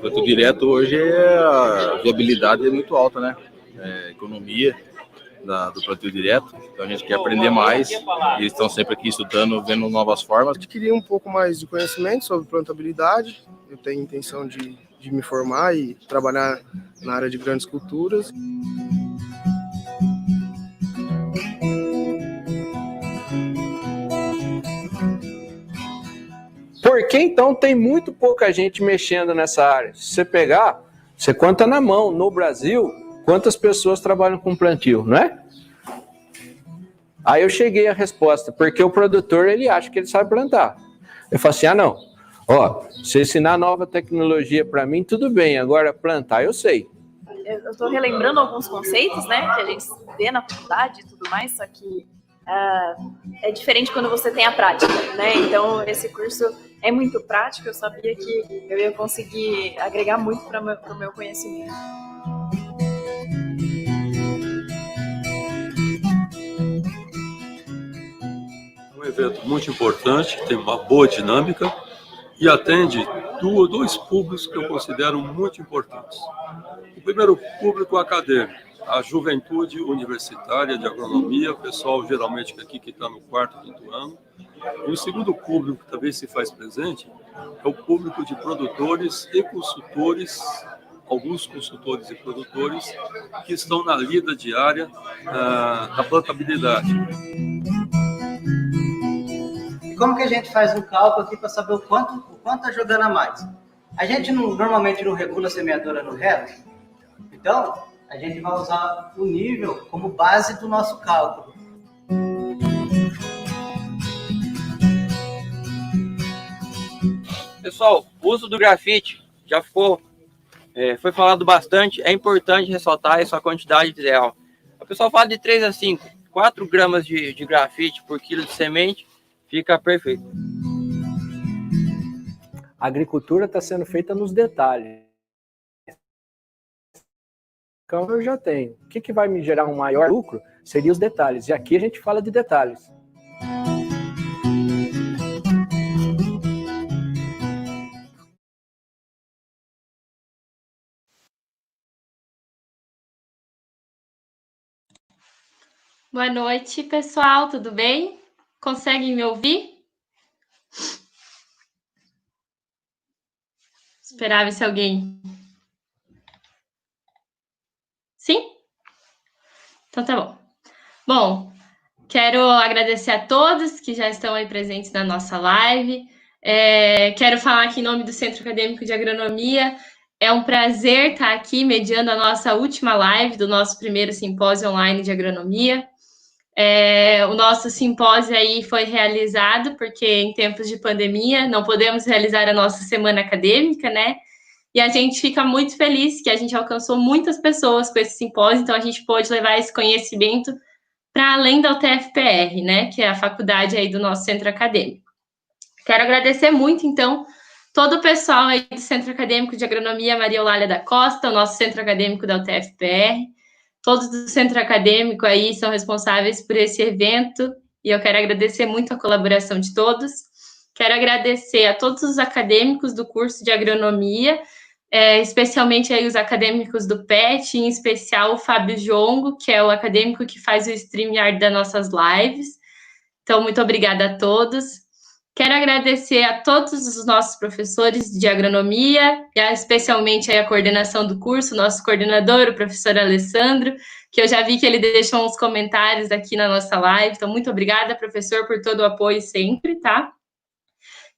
plantio direto hoje a viabilidade é muito alta, né? Economia do plantio direto, então a gente quer aprender mais e eles estão sempre aqui estudando, vendo novas formas. Adquirir um pouco mais de conhecimento sobre plantabilidade, eu tenho intenção de me formar e trabalhar na área de grandes culturas. Porque então tem muito pouca gente mexendo nessa área. Se você pegar, você conta na mão, no Brasil, quantas pessoas trabalham com plantio, não é? Aí eu cheguei à resposta, porque o produtor, ele acha que ele sabe plantar. Eu falo assim, não, se ensinar nova tecnologia para mim, tudo bem, agora plantar eu sei. Eu estou relembrando alguns conceitos, né, que a gente vê na faculdade e tudo mais, só que é diferente quando você tem a prática, né? Então, esse curso é muito prático, eu sabia que eu ia conseguir agregar muito para o meu conhecimento. Um evento muito importante, tem uma boa dinâmica e atende dois públicos que eu considero muito importantes. O primeiro público acadêmico, a juventude universitária de agronomia, o pessoal geralmente aqui que está no 4º, 5º ano. E o segundo público que também se faz presente é o público de produtores e consultores, alguns consultores e produtores que estão na lida diária da plantabilidade. E como que a gente faz um cálculo aqui para saber o quanto está jogando a mais? A gente normalmente não regula a semeadora no reto, então a gente vai usar o nível como base do nosso cálculo. Pessoal, o uso do grafite já foi falado bastante, é importante ressaltar essa quantidade ideal. O pessoal fala de 3 a 5, 4 gramas de grafite por quilo de semente, fica perfeito. A agricultura está sendo feita nos detalhes. Então eu já tenho. O que vai me gerar um maior lucro seria os detalhes. E aqui a gente fala de detalhes. Boa noite, pessoal, tudo bem? Conseguem me ouvir? Esperava se alguém... Sim? Então tá bom. Bom, quero agradecer a todos que já estão aí presentes na nossa live. Quero falar aqui em nome do Centro Acadêmico de Agronomia. É um prazer estar aqui mediando a nossa última live do nosso primeiro simpósio online de agronomia. O nosso simpósio aí foi realizado porque em tempos de pandemia não podemos realizar a nossa semana acadêmica, né? E a gente fica muito feliz que a gente alcançou muitas pessoas com esse simpósio, então a gente pôde levar esse conhecimento para além da UTFPR, né? Que é a faculdade aí do nosso centro acadêmico. Quero agradecer muito, então, todo o pessoal aí do Centro Acadêmico de Agronomia Maria Eulália da Costa, o nosso centro acadêmico da UTFPR. Todos do centro acadêmico aí são responsáveis por esse evento e eu quero agradecer muito a colaboração de todos. Quero agradecer a todos os acadêmicos do curso de agronomia, especialmente aí os acadêmicos do PET, em especial o Fábio Jongo, que é o acadêmico que faz o StreamYard das nossas lives. Então, muito obrigada a todos. Quero agradecer a todos os nossos professores de agronomia, especialmente a coordenação do curso, nosso coordenador, o professor Alessandro, que eu já vi que ele deixou uns comentários aqui na nossa live. Então, muito obrigada, professor, por todo o apoio sempre, tá?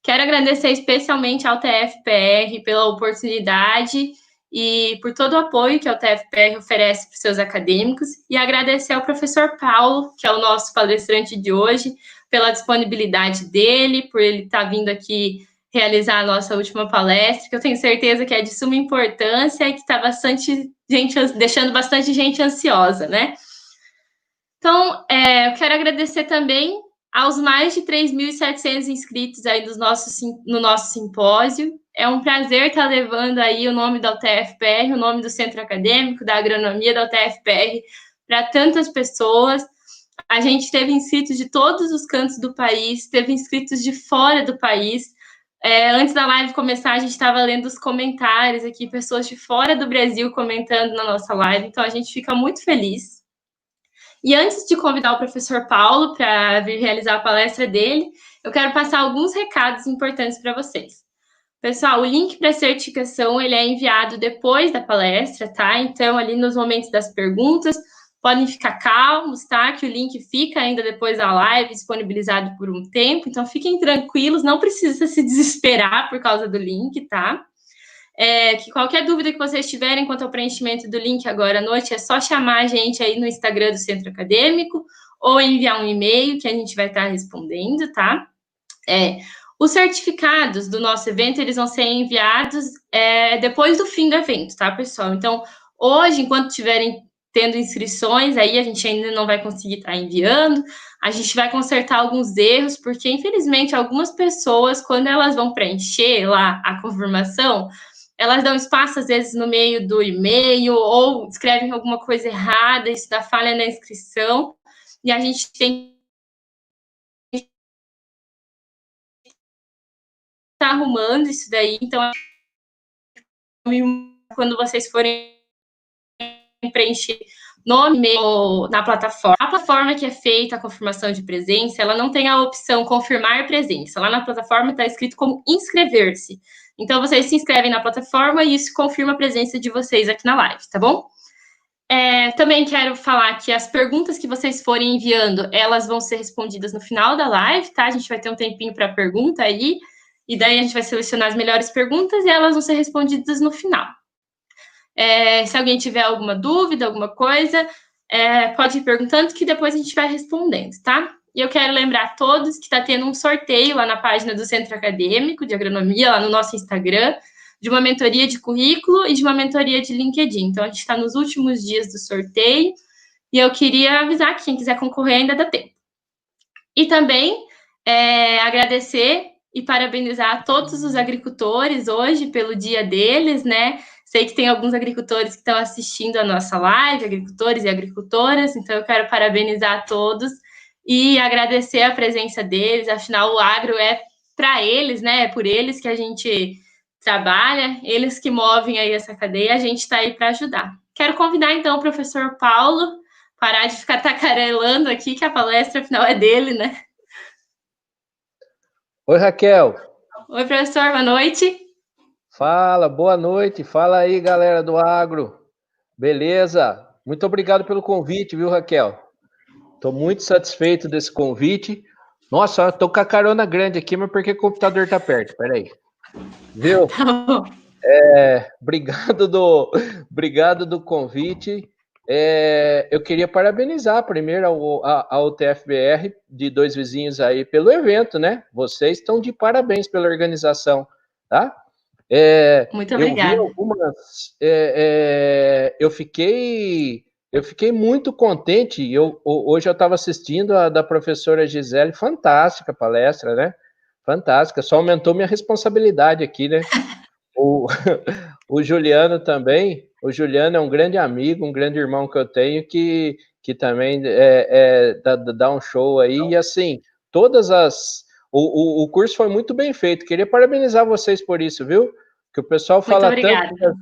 Quero agradecer especialmente ao TFPR pela oportunidade e por todo o apoio que a UTFPR oferece para os seus acadêmicos, e agradecer ao professor Paulo, que é o nosso palestrante de hoje, pela disponibilidade dele, por ele estar vindo aqui realizar a nossa última palestra, que eu tenho certeza que é de suma importância e que está deixando bastante gente ansiosa, né? Então, eu quero agradecer também aos mais de 3.700 inscritos aí no nosso simpósio. É um prazer estar levando aí o nome da UTFPR, o nome do Centro Acadêmico, da Agronomia da UTFPR para tantas pessoas. A gente teve inscritos de todos os cantos do país, teve inscritos de fora do país, Antes da live começar, a gente estava lendo os comentários aqui, pessoas de fora do Brasil comentando na nossa live, então a gente fica muito feliz. E antes de convidar o professor Paulo para vir realizar a palestra dele, eu quero passar alguns recados importantes para vocês. Pessoal, o link para a certificação ele é enviado depois da palestra, tá? Então, ali nos momentos das perguntas, podem ficar calmos, tá? Que o link fica ainda depois da live, disponibilizado por um tempo. Então, fiquem tranquilos, não precisa se desesperar por causa do link, tá? Que qualquer dúvida que vocês tiverem quanto ao preenchimento do link agora à noite, é só chamar a gente aí no Instagram do Centro Acadêmico ou enviar um e-mail que a gente vai estar respondendo, tá? Os certificados do nosso evento, eles vão ser enviados depois do fim do evento, tá, pessoal? Então, hoje, enquanto tiverem tendo inscrições, aí a gente ainda não vai conseguir estar enviando, a gente vai consertar alguns erros, porque, infelizmente, algumas pessoas, quando elas vão preencher lá a confirmação, elas dão espaço, às vezes, no meio do e-mail, ou escrevem alguma coisa errada, isso dá falha na inscrição, e a gente tem que estar arrumando isso daí, então, quando vocês forem preencher nome na plataforma. A plataforma que é feita a confirmação de presença, ela não tem a opção confirmar presença. Lá na plataforma está escrito como inscrever-se. Então, vocês se inscrevem na plataforma e isso confirma a presença de vocês aqui na live, tá bom? Também quero falar que as perguntas que vocês forem enviando, elas vão ser respondidas no final da live, tá? A gente vai ter um tempinho para pergunta aí, e daí a gente vai selecionar as melhores perguntas e elas vão ser respondidas no final. Se alguém tiver alguma dúvida, alguma coisa, pode ir perguntando que depois a gente vai respondendo, tá? E eu quero lembrar a todos que está tendo um sorteio lá na página do Centro Acadêmico de Agronomia, lá no nosso Instagram, de uma mentoria de currículo e de uma mentoria de LinkedIn. Então, a gente está nos últimos dias do sorteio e eu queria avisar que quem quiser concorrer ainda dá tempo. E também agradecer e parabenizar a todos os agricultores hoje pelo dia deles, né? Sei que tem alguns agricultores que estão assistindo a nossa live, agricultores e agricultoras, então eu quero parabenizar a todos e agradecer a presença deles, afinal o agro é para eles, né? É por eles que a gente trabalha, eles que movem aí essa cadeia, a gente está aí para ajudar. Quero convidar então o professor Paulo, parar de ficar tacarelando aqui, que a palestra afinal é dele, né? Oi, Raquel. Oi, professor, boa noite. Fala, boa noite. Fala aí, galera do agro. Beleza? Muito obrigado pelo convite, viu, Raquel? Estou muito satisfeito desse convite. Nossa, estou com a carona grande aqui, mas porque o computador está perto. Peraí. Viu? Tá bom. Obrigado do convite. Eu queria parabenizar primeiro ao TFBR de Dois Vizinhos aí pelo evento, né? Vocês estão de parabéns pela organização, tá? Muito obrigada. Eu fiquei muito contente. Hoje eu estava assistindo a da professora Gisele, fantástica palestra, né? Fantástica, só aumentou minha responsabilidade aqui, né? O Juliano também. O Juliano é um grande amigo, um grande irmão que eu tenho, que também dá um show aí. E assim, o curso foi muito bem feito. Queria parabenizar vocês por isso, viu? Que o pessoal fala tanto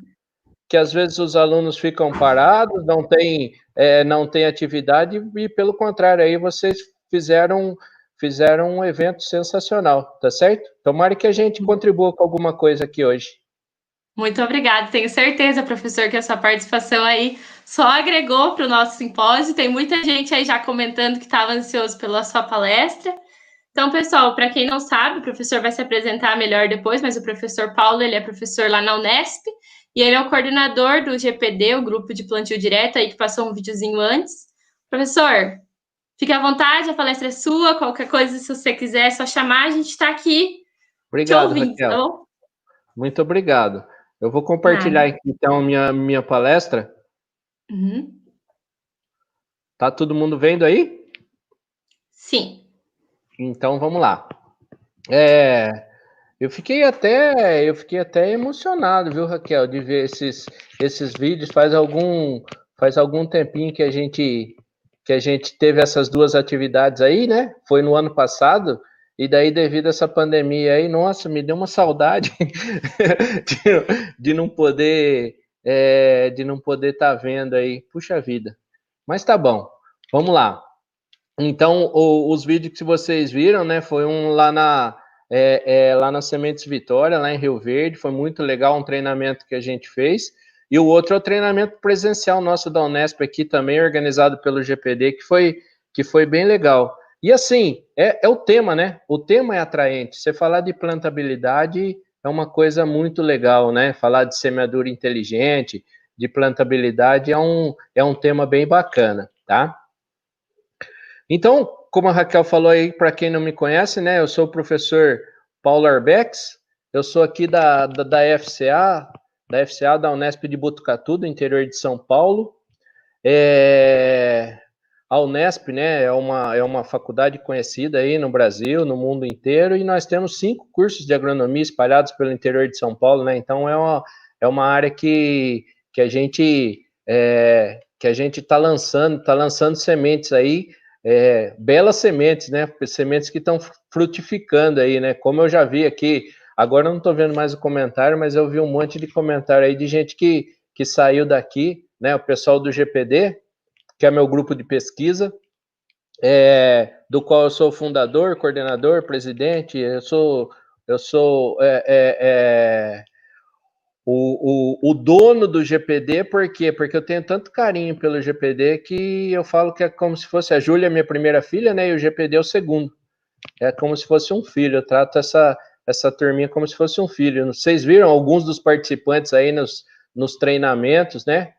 que às vezes os alunos ficam parados, não tem atividade, e pelo contrário, aí vocês fizeram um evento sensacional, tá certo? Tomara que a gente contribua com alguma coisa aqui hoje. Muito obrigada. Tenho certeza, professor, que a sua participação aí só agregou para o nosso simpósio. Tem muita gente aí já comentando que estava ansioso pela sua palestra. Então, pessoal, para quem não sabe, o professor vai se apresentar melhor depois, mas o professor Paulo, ele é professor lá na Unesp, e ele é o coordenador do GPD, o Grupo de Plantio Direto, aí que passou um videozinho antes. Professor, fique à vontade, a palestra é sua, qualquer coisa, se você quiser, é só chamar, a gente está aqui te ouvindo, Raquel. Tá bom? Muito obrigado. Eu vou compartilhar aqui, então, minha palestra. Uhum. Tá todo mundo vendo aí? Sim. Então, vamos lá. Eu fiquei até emocionado, viu, Raquel, de ver esses vídeos. Faz algum tempinho que a gente teve essas duas atividades aí, né? Foi no ano passado, E daí, devido a essa pandemia aí, nossa, me deu uma saudade de não poder estar vendo aí. Puxa vida. Mas tá bom, vamos lá. Então, os vídeos que vocês viram, né, foi um lá na Sementes Vitória, lá em Rio Verde, foi muito legal, um treinamento que a gente fez. E o outro é o treinamento presencial nosso da Unesp aqui também, organizado pelo GPD, que foi bem legal. E assim, é o tema, né? O tema é atraente. Você falar de plantabilidade é uma coisa muito legal, né? Falar de semeadura inteligente, de plantabilidade é um tema bem bacana, tá? Então, como a Raquel falou aí, para quem não me conhece, né? Eu sou o professor Paulo Arbex, eu sou aqui da FCA, da Unesp de Botucatu, do interior de São Paulo. A Unesp, né, é uma faculdade conhecida aí no Brasil, no mundo inteiro, e nós temos 5 cursos de agronomia espalhados pelo interior de São Paulo, né? Então é uma área que a gente está lançando sementes aí, belas sementes, né? Sementes que estão frutificando aí, né? Como eu já vi aqui, agora eu não estou vendo mais o comentário, mas eu vi um monte de comentário aí de gente que saiu daqui, né? O pessoal do GPD, que é meu grupo de pesquisa, do qual eu sou fundador, coordenador, presidente. Eu sou o dono do GPD. Por quê? Porque eu tenho tanto carinho pelo GPD que eu falo que é como se fosse a Júlia, minha primeira filha, né? E o GPD é o segundo. É como se fosse um filho. Eu trato essa turminha como se fosse um filho. Vocês viram alguns dos participantes aí nos treinamentos, né?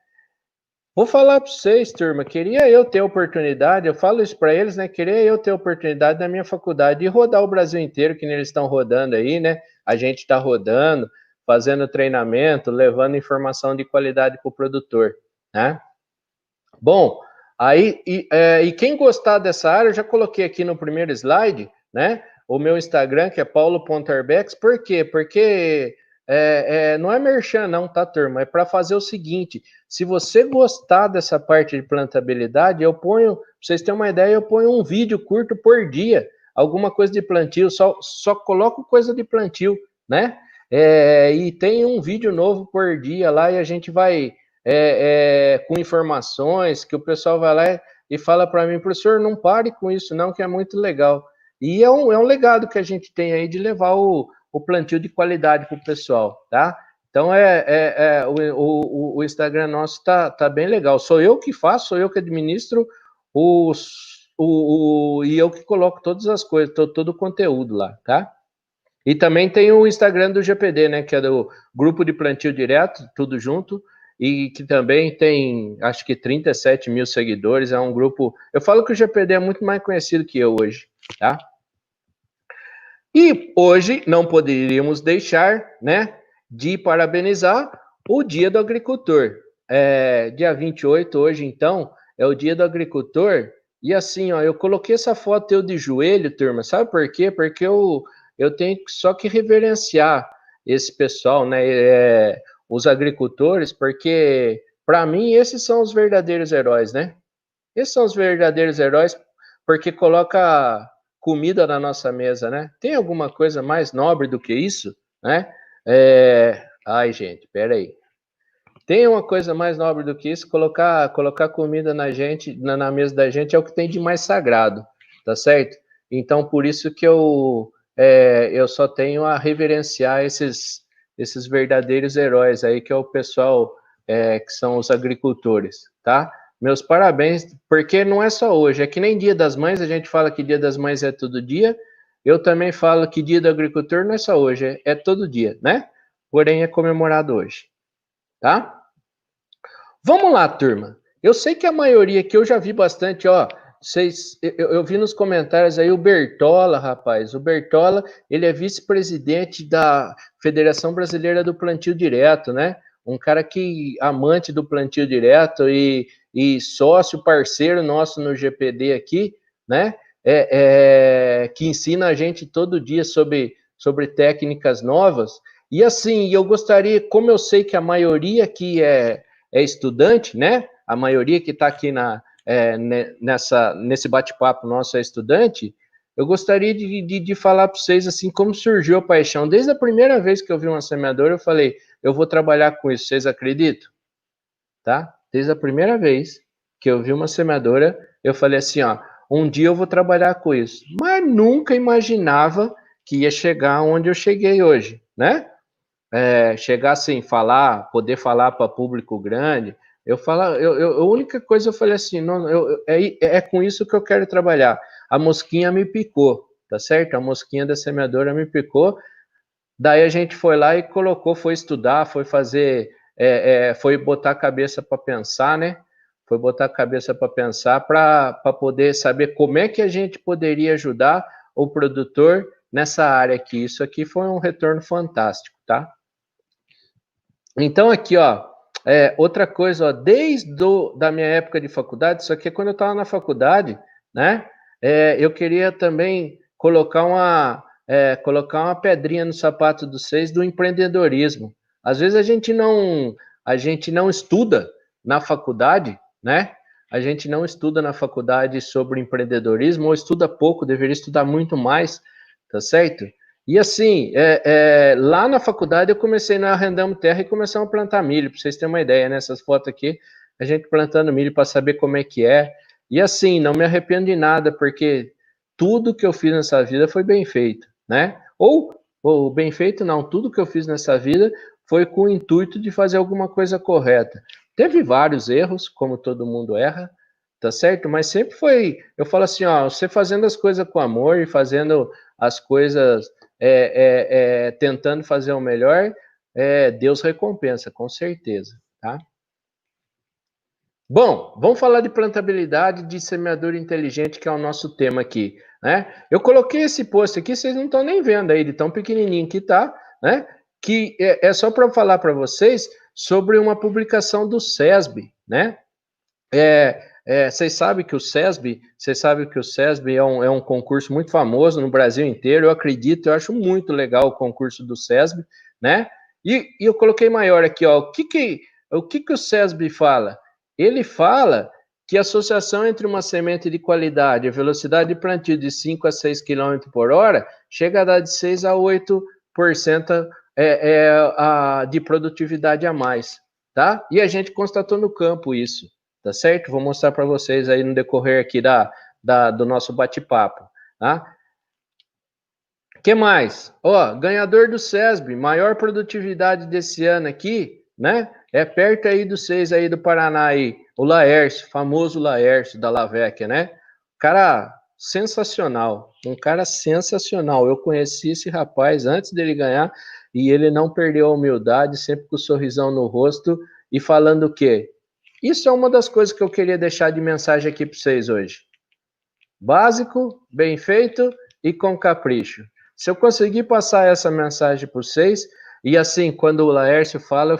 Vou falar para vocês, turma, queria eu ter oportunidade, eu falo isso para eles, né? Queria eu ter oportunidade na minha faculdade de rodar o Brasil inteiro, que nem eles estão rodando aí, né? A gente está rodando, fazendo treinamento, levando informação de qualidade para o produtor, né? Bom, aí, e quem gostar dessa área, eu já coloquei aqui no primeiro slide, né? O meu Instagram, que é paulo.arbex. Por quê? Porque não é merchan não, tá, turma? É para fazer o seguinte, se você gostar dessa parte de plantabilidade, eu ponho, pra vocês terem uma ideia, eu ponho um vídeo curto por dia, alguma coisa de plantio, só coloco coisa de plantio, né? E tem um vídeo novo por dia lá, e a gente vai com informações, que o pessoal vai lá e fala para mim, professor, não pare com isso não, que é muito legal. E é um legado que a gente tem aí de levar o plantio de qualidade para o pessoal, tá? Então, o Instagram nosso tá bem legal. Sou eu que faço, sou eu que administro e eu que coloco todas as coisas, todo o conteúdo lá, tá? E também tem o Instagram do GPD, né? Que é do Grupo de Plantio Direto, tudo junto, e que também tem, acho que 37 mil seguidores. É um grupo... Eu falo que o GPD é muito mais conhecido que eu hoje, tá? E hoje não poderíamos deixar, né, de parabenizar o Dia do Agricultor. Dia 28, hoje, então, é o Dia do Agricultor. E assim, ó, eu coloquei essa foto eu de joelho, turma. Sabe por quê? Porque eu tenho só que reverenciar esse pessoal, né, os agricultores, porque, para mim, esses são os verdadeiros heróis, né? Esses são os verdadeiros heróis, porque coloca comida na nossa mesa, né? Tem alguma coisa mais nobre do que isso, né? Ai, gente, peraí. Tem uma coisa mais nobre do que isso? Colocar comida na mesa da gente é o que tem de mais sagrado, tá certo? Então, por isso que eu só tenho a reverenciar esses verdadeiros heróis aí, que é o pessoal que são os agricultores, tá? Meus parabéns, porque não é só hoje, é que nem Dia das Mães, a gente fala que Dia das Mães é todo dia, eu também falo que Dia do Agricultor não é só hoje, é todo dia, né? Porém, é comemorado hoje, tá? Vamos lá, turma. Eu sei que a maioria aqui, eu já vi bastante, ó, eu vi nos comentários aí o Bertola, rapaz, o Bertola, ele é vice-presidente da Federação Brasileira do Plantio Direto, né? Um cara que amante do plantio direto e sócio, parceiro nosso no GPD aqui, né? Que ensina a gente todo dia sobre técnicas novas. E assim, eu gostaria, como eu sei que a maioria aqui é estudante, né? A maioria que está aqui nesse bate-papo nosso é estudante, eu gostaria de falar para vocês assim como surgiu a paixão. Desde a primeira vez que eu vi uma semeadora, eu falei, eu vou trabalhar com isso, vocês acreditam? Tá? Desde a primeira vez que eu vi uma semeadora, eu falei assim, ó, um dia eu vou trabalhar com isso. Mas nunca imaginava que ia chegar onde eu cheguei hoje, né? Chegar assim, poder falar para público grande. A única coisa eu falei assim, não, é com isso que eu quero trabalhar. A mosquinha me picou, tá certo? A mosquinha da semeadora me picou. Daí a gente foi lá e colocou, foi estudar, foi fazer, foi botar a cabeça para pensar, né? Foi botar a cabeça para pensar para poder saber como é que a gente poderia ajudar o produtor nessa área aqui. Isso aqui foi um retorno fantástico, tá? Então aqui, ó, outra coisa, ó, desde da minha época de faculdade, isso aqui é quando eu estava na faculdade, né? Eu queria também colocar uma pedrinha no sapato dos seis do empreendedorismo. Às vezes a gente não estuda na faculdade, né? A gente não estuda na faculdade sobre empreendedorismo, ou estuda pouco, deveria estudar muito mais, tá certo? E assim, lá na faculdade eu comecei na Arrendamos Terra e começamos a plantar milho, para vocês terem uma ideia, né? Essas fotos aqui, a gente plantando milho para saber como é que é. E assim, não me arrependo de nada, porque tudo que eu fiz nessa vida foi bem feito, né? Ou bem feito não, tudo que eu fiz nessa vida foi com o intuito de fazer alguma coisa correta. Teve vários erros, como todo mundo erra, tá certo? Mas sempre foi, eu falo assim, ó, você fazendo as coisas com amor e fazendo as coisas, tentando fazer o melhor, Deus recompensa, com certeza, tá? Bom, vamos falar de plantabilidade de semeadura inteligente, que é o nosso tema aqui, né? Eu coloquei esse post aqui, vocês não estão nem vendo aí, ele tão pequenininho que tá, né? Que é só para falar para vocês sobre uma publicação do SESB, né? Vocês sabem que o SESB é um concurso muito famoso no Brasil inteiro, eu acredito, eu acho muito legal o concurso do SESB, né? E eu coloquei maior aqui, ó, o que o SESB fala? Ele fala que a associação entre uma semente de qualidade e a velocidade de plantio de 5 a 6 km por hora chega a dar de 6 a 8% de produtividade a mais, tá? E a gente constatou no campo isso, tá certo? Vou mostrar para vocês aí no decorrer aqui do nosso bate-papo, tá? Que mais? Ó, ganhador do SESB, maior produtividade desse ano aqui, né? É perto aí dos 6 aí do Paraná aí, o Laércio, famoso Laércio da Lavecchia, né? Cara sensacional, um cara sensacional. Eu conheci esse rapaz antes dele ganhar e ele não perdeu a humildade, sempre com o sorrisão no rosto e falando o quê? Isso é uma das coisas que eu queria deixar de mensagem aqui para vocês hoje. Básico, bem feito e com capricho. Se eu conseguir passar essa mensagem para vocês, e assim, quando o Laércio fala, eu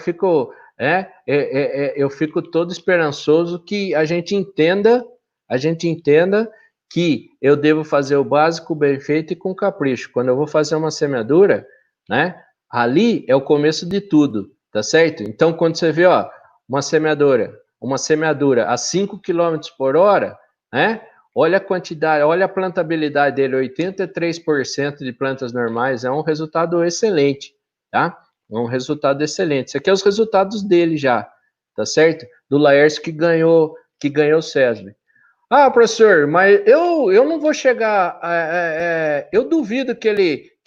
fico todo esperançoso que a gente entenda que eu devo fazer o básico bem feito e com capricho. Quando eu vou fazer uma semeadura, né, ali é o começo de tudo, tá certo? Então, quando você vê, ó, uma semeadura a 5 km por hora, né, olha a quantidade, olha a plantabilidade dele, 83% de plantas normais, é um resultado excelente, tá? Um resultado excelente. Isso aqui é os resultados dele já, tá certo? Do Laércio que ganhou o SESB. Ah, professor, mas eu não vou chegar... eu duvido que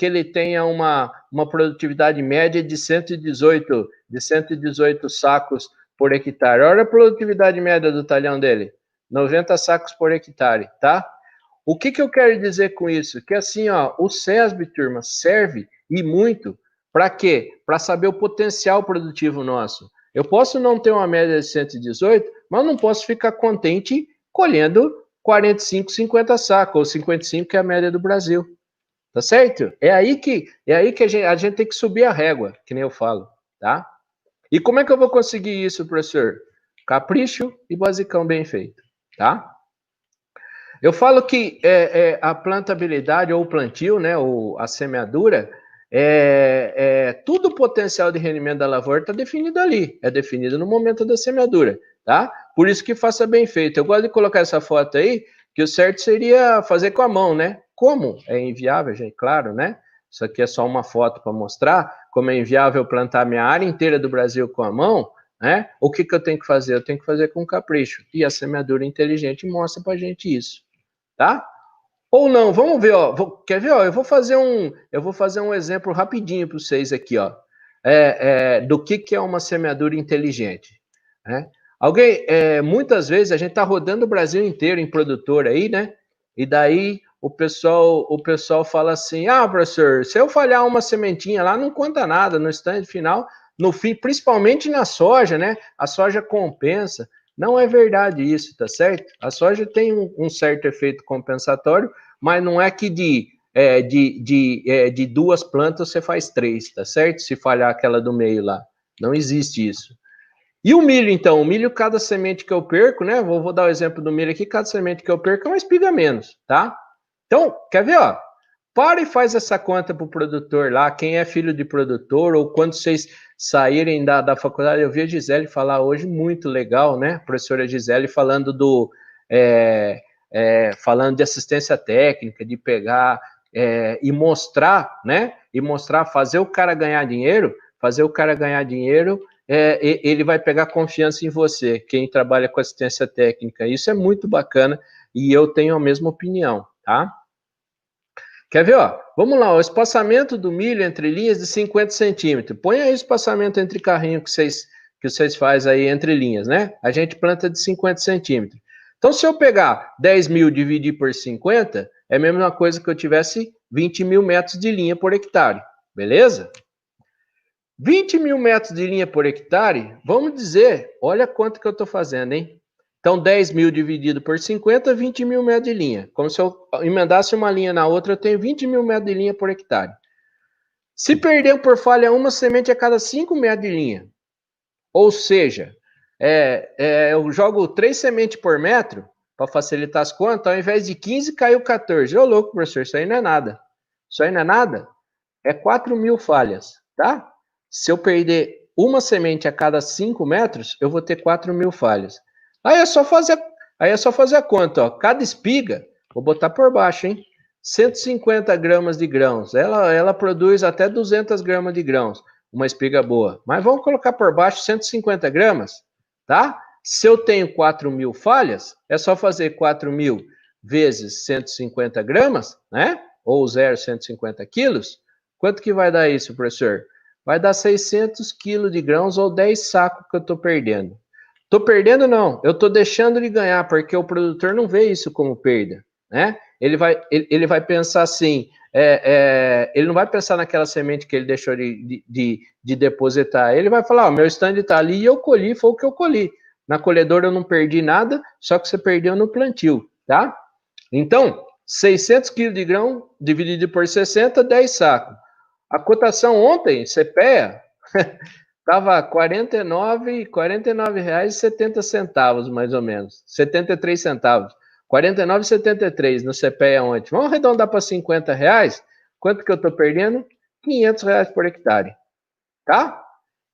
ele tenha uma produtividade média de 118 sacos por hectare. Olha a produtividade média do talhão dele. 90 sacos por hectare, tá? O que eu quero dizer com isso? Que assim, ó, o SESB, turma, serve e muito. Para quê? Para saber o potencial produtivo nosso. Eu posso não ter uma média de 118, mas não posso ficar contente colhendo 45, 50 sacos, ou 55, que é a média do Brasil. Tá certo? É aí que a gente tem que subir a régua, que nem eu falo, tá? E como é que eu vou conseguir isso, professor? Capricho e basicão bem feito, tá? Eu falo que a plantabilidade ou o plantio, né, ou a semeadura, tudo o potencial de rendimento da lavoura está definido ali, é definido no momento da semeadura, tá? Por isso que faça bem feito. Eu gosto de colocar essa foto aí, que o certo seria fazer com a mão, né? como é inviável, gente, claro, né? Isso aqui é só uma foto para mostrar como é inviável plantar minha área inteira do Brasil com a mão, né? O que eu tenho que fazer? Eu tenho que fazer com capricho. E a semeadura inteligente mostra para a gente isso, tá? Ou não, vamos ver, ó. Quer ver, ó? Eu vou fazer um exemplo rapidinho para vocês aqui, ó. Do que é uma semeadura inteligente, né? Muitas vezes a gente está rodando o Brasil inteiro em produtor aí, né? E daí o pessoal fala assim: ah, professor, se eu falhar uma sementinha lá, não conta nada no stand final, no fim, principalmente na soja, né? A soja compensa. Não é verdade isso, tá certo? A soja tem um certo efeito compensatório, mas não é que de 2 plantas você faz 3, tá certo? Se falhar aquela do meio lá. Não existe isso. E o milho, então? O milho, cada semente que eu perco, né? Vou dar o exemplo do milho aqui, cada semente que eu perco é uma espiga a menos, tá? Então, quer ver, ó? Para e faz essa conta para o produtor lá, quem é filho de produtor, ou quando vocês saírem da faculdade. Eu vi a Gisele falar hoje, muito legal, né? A professora Gisele falando falando de assistência técnica, de pegar e mostrar, né? E mostrar, fazer o cara ganhar dinheiro, ele vai pegar confiança em você, quem trabalha com assistência técnica. Isso é muito bacana e eu tenho a mesma opinião, tá? Quer ver, ó? Vamos lá, o espaçamento do milho entre linhas de 50 centímetros. Põe aí o espaçamento entre carrinho que vocês fazem aí entre linhas, né? A gente planta de 50 centímetros. Então, se eu pegar 10 mil e dividir por 50, é a mesma coisa que eu tivesse 20 mil metros de linha por hectare, beleza? 20 mil metros de linha por hectare, vamos dizer, olha quanto que eu estou fazendo, hein? Então, 10 mil dividido por 50, 20 mil metros de linha. Como se eu emendasse uma linha na outra, eu tenho 20 mil metros de linha por hectare. Se perder por falha uma semente a cada 5 metros de linha, ou seja, eu jogo 3 sementes por metro, para facilitar as contas, ao invés de 15, caiu 14. Ô, louco, professor, isso aí não é nada. Isso aí não é nada? É 4 mil falhas, tá? Se eu perder uma semente a cada 5 metros, eu vou ter 4 mil falhas. Aí é só fazer a conta, ó. Cada espiga, vou botar por baixo, hein? 150 gramas de grãos. Ela produz até 200 gramas de grãos, uma espiga boa. Mas vamos colocar por baixo 150 gramas, tá? Se eu tenho 4 mil falhas, é só fazer 4 mil vezes 150 gramas, né? Ou 0,150 quilos. Quanto que vai dar isso, professor? Vai dar 600 quilos de grãos ou 10 sacos que eu estou perdendo. Estou perdendo, não. Eu estou deixando de ganhar, porque o produtor não vê isso como perda, né? Ele vai pensar assim, ele não vai pensar naquela semente que ele deixou de depositar. Ele vai falar, meu stand está ali e eu colhi, foi o que eu colhi. Na colhedora eu não perdi nada, só que você perdeu no plantio, tá? Então, 600 quilos de grão dividido por 60, 10 sacos. A cotação ontem, CPEA, estava R$ 49,70, mais ou menos. 73 centavos. 49,73 no CPEA ontem. Vamos arredondar para R$50. Quanto que eu estou perdendo? R$500 por hectare. Tá? O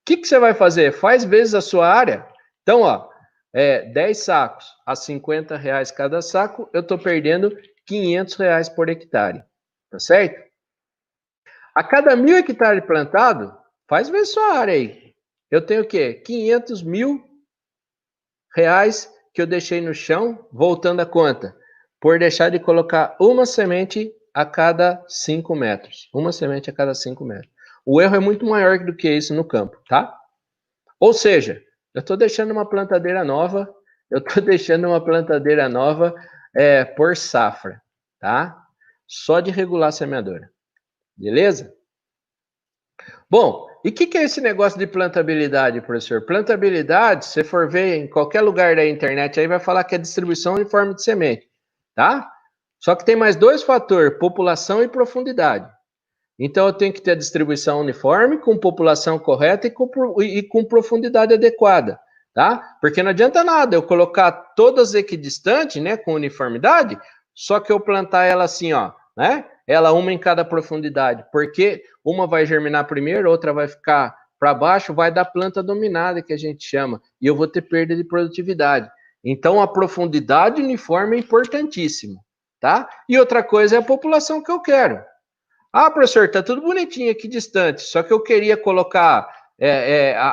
que você vai fazer? Faz vezes a sua área. Então, ó, 10 sacos a R$50 cada saco, eu estou perdendo R$500 por hectare. Tá certo? A cada 1.000 hectares plantado, faz vezes sua área aí. Eu tenho o quê? R$500 mil que eu deixei no chão, voltando a conta, por deixar de colocar uma semente a cada 5 metros. Uma semente a cada 5 metros. O erro é muito maior do que isso no campo, tá? Ou seja, eu estou deixando uma plantadeira nova, por safra, tá? Só de regular a semeadora. Beleza? Bom, e o que é esse negócio de plantabilidade, professor? Plantabilidade, se você for ver em qualquer lugar da internet, aí vai falar que é distribuição uniforme de semente, tá? Só que tem mais 2 fatores, população e profundidade. Então, eu tenho que ter a distribuição uniforme, com população correta e com profundidade adequada, tá? Porque não adianta nada eu colocar todas equidistantes, né, com uniformidade, só que eu plantar ela assim, ó, né? Ela uma em cada profundidade, porque uma vai germinar primeiro, outra vai ficar para baixo, vai dar planta dominada, que a gente chama, e eu vou ter perda de produtividade. Então, a profundidade uniforme é importantíssimo, tá? E outra coisa é a população que eu quero. Ah, professor, tá tudo bonitinho aqui distante, só que eu queria colocar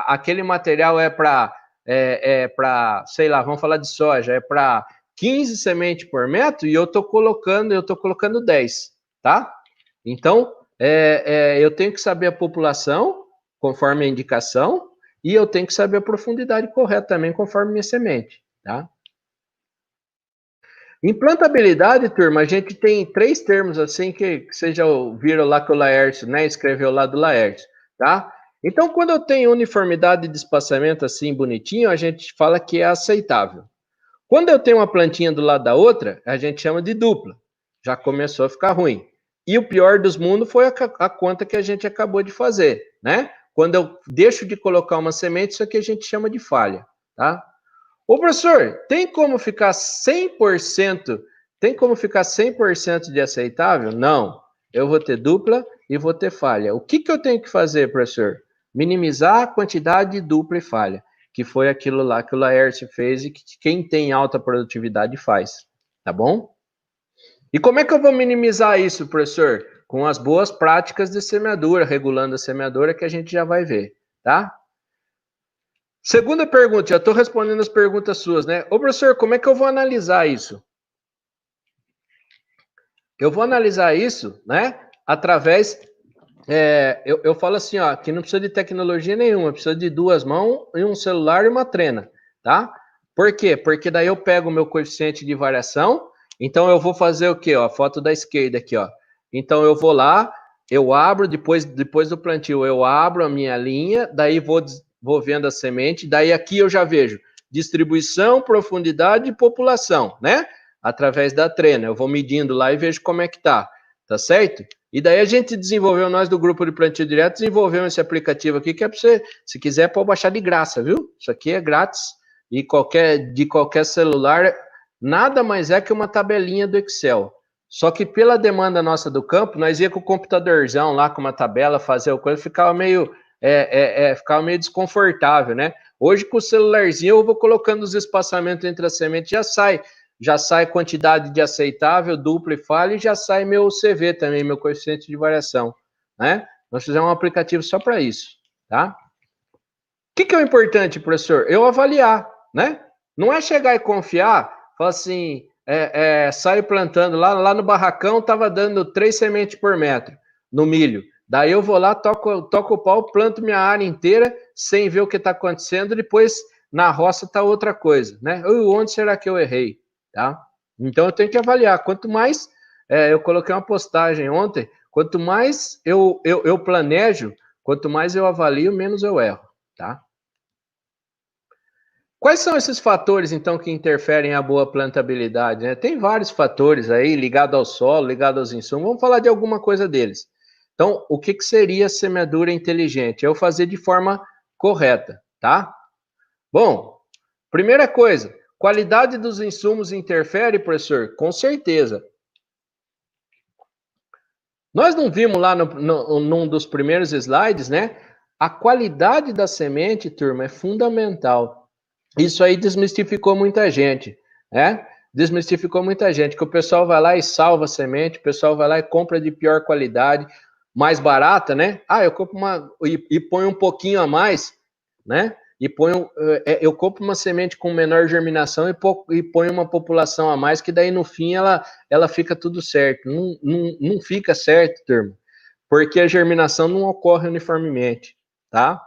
aquele material para, sei lá, vamos falar de soja, é para 15 sementes por metro e eu tô colocando 10, tá? Então, eu tenho que saber a população, conforme a indicação, e eu tenho que saber a profundidade correta também, conforme minha semente, tá? Em plantabilidade, turma, a gente tem 3 termos assim que vocês já viram lá que o Laércio, né, escreveu lá do Laércio, tá? Então, quando eu tenho uniformidade de espaçamento assim bonitinho, a gente fala que é aceitável. Quando eu tenho uma plantinha do lado da outra, a gente chama de dupla. Já começou a ficar ruim. E o pior dos mundos foi a conta que a gente acabou de fazer, né? Quando eu deixo de colocar uma semente, isso aqui a gente chama de falha, tá? Ô, professor, tem como ficar 100%, de aceitável? Não. Eu vou ter dupla e vou ter falha. O que eu tenho que fazer, professor? Minimizar a quantidade de dupla e falha, que foi aquilo lá que o Laércio fez e que quem tem alta produtividade faz, tá bom? E como é que eu vou minimizar isso, professor? Com as boas práticas de semeadura, regulando a semeadura, que a gente já vai ver, tá? Segunda pergunta, já estou respondendo as perguntas suas, né? Ô, professor, como é que eu vou analisar isso? Eu vou analisar isso, né? Através, eu falo assim, ó, que não precisa de tecnologia nenhuma, precisa de 2 mãos e um celular e uma trena, tá? Por quê? Porque daí eu pego o meu coeficiente de variação, então eu vou fazer o quê? Ó, a foto da esquerda aqui, ó. Então eu vou lá, eu abro, depois do plantio, eu abro a minha linha, daí vou vendo a semente, daí aqui eu já vejo distribuição, profundidade e população, né? Através da trena, eu vou medindo lá e vejo como é que tá certo? E daí a gente desenvolveu, nós do grupo de plantio direto, desenvolvemos esse aplicativo aqui, que é para você, se quiser, pode baixar de graça, viu? Isso aqui é grátis, e de qualquer celular, nada mais é que uma tabelinha do Excel. Só que pela demanda nossa do campo, nós ia com o computadorzão lá, com uma tabela, fazer o coisa, ficava meio desconfortável, né? Hoje, com o celularzinho, eu vou colocando os espaçamentos entre as sementes, já sai quantidade de aceitável, dupla e falha, e já sai meu CV também, meu coeficiente de variação, né? Nós fizemos um aplicativo só para isso, tá? O que é o importante, professor? Eu avaliar, né? Não é chegar e confiar, falar assim, saio plantando lá no barracão, estava dando 3 sementes por metro no milho. Daí eu vou lá, toco o pau, planto minha área inteira, sem ver o que está acontecendo, depois na roça está outra coisa, né? Onde será que eu errei, tá? Então eu tenho que avaliar. Quanto mais, eu coloquei uma postagem ontem, quanto mais eu planejo, quanto mais eu avalio, menos eu erro, tá? Quais são esses fatores, então, que interferem a boa plantabilidade, né? Tem vários fatores aí, ligado ao solo, ligado aos insumos. Vamos falar de alguma coisa deles. Então, o que seria semeadura inteligente? É eu fazer de forma correta, tá? Bom, primeira coisa, qualidade dos insumos interfere, professor? Com certeza. Nós não vimos lá num dos primeiros slides, né? A qualidade da semente, turma, é fundamental. Isso aí desmistificou muita gente, né? Desmistificou muita gente, que o pessoal vai lá e salva a semente, o pessoal vai lá e compra de pior qualidade, mais barata, né? Eu compro e põe um pouquinho a mais, né? Eu compro uma semente com menor germinação e põe uma população a mais, que daí no fim ela fica tudo certo. Não fica certo, turma, porque a germinação não ocorre uniformemente, tá?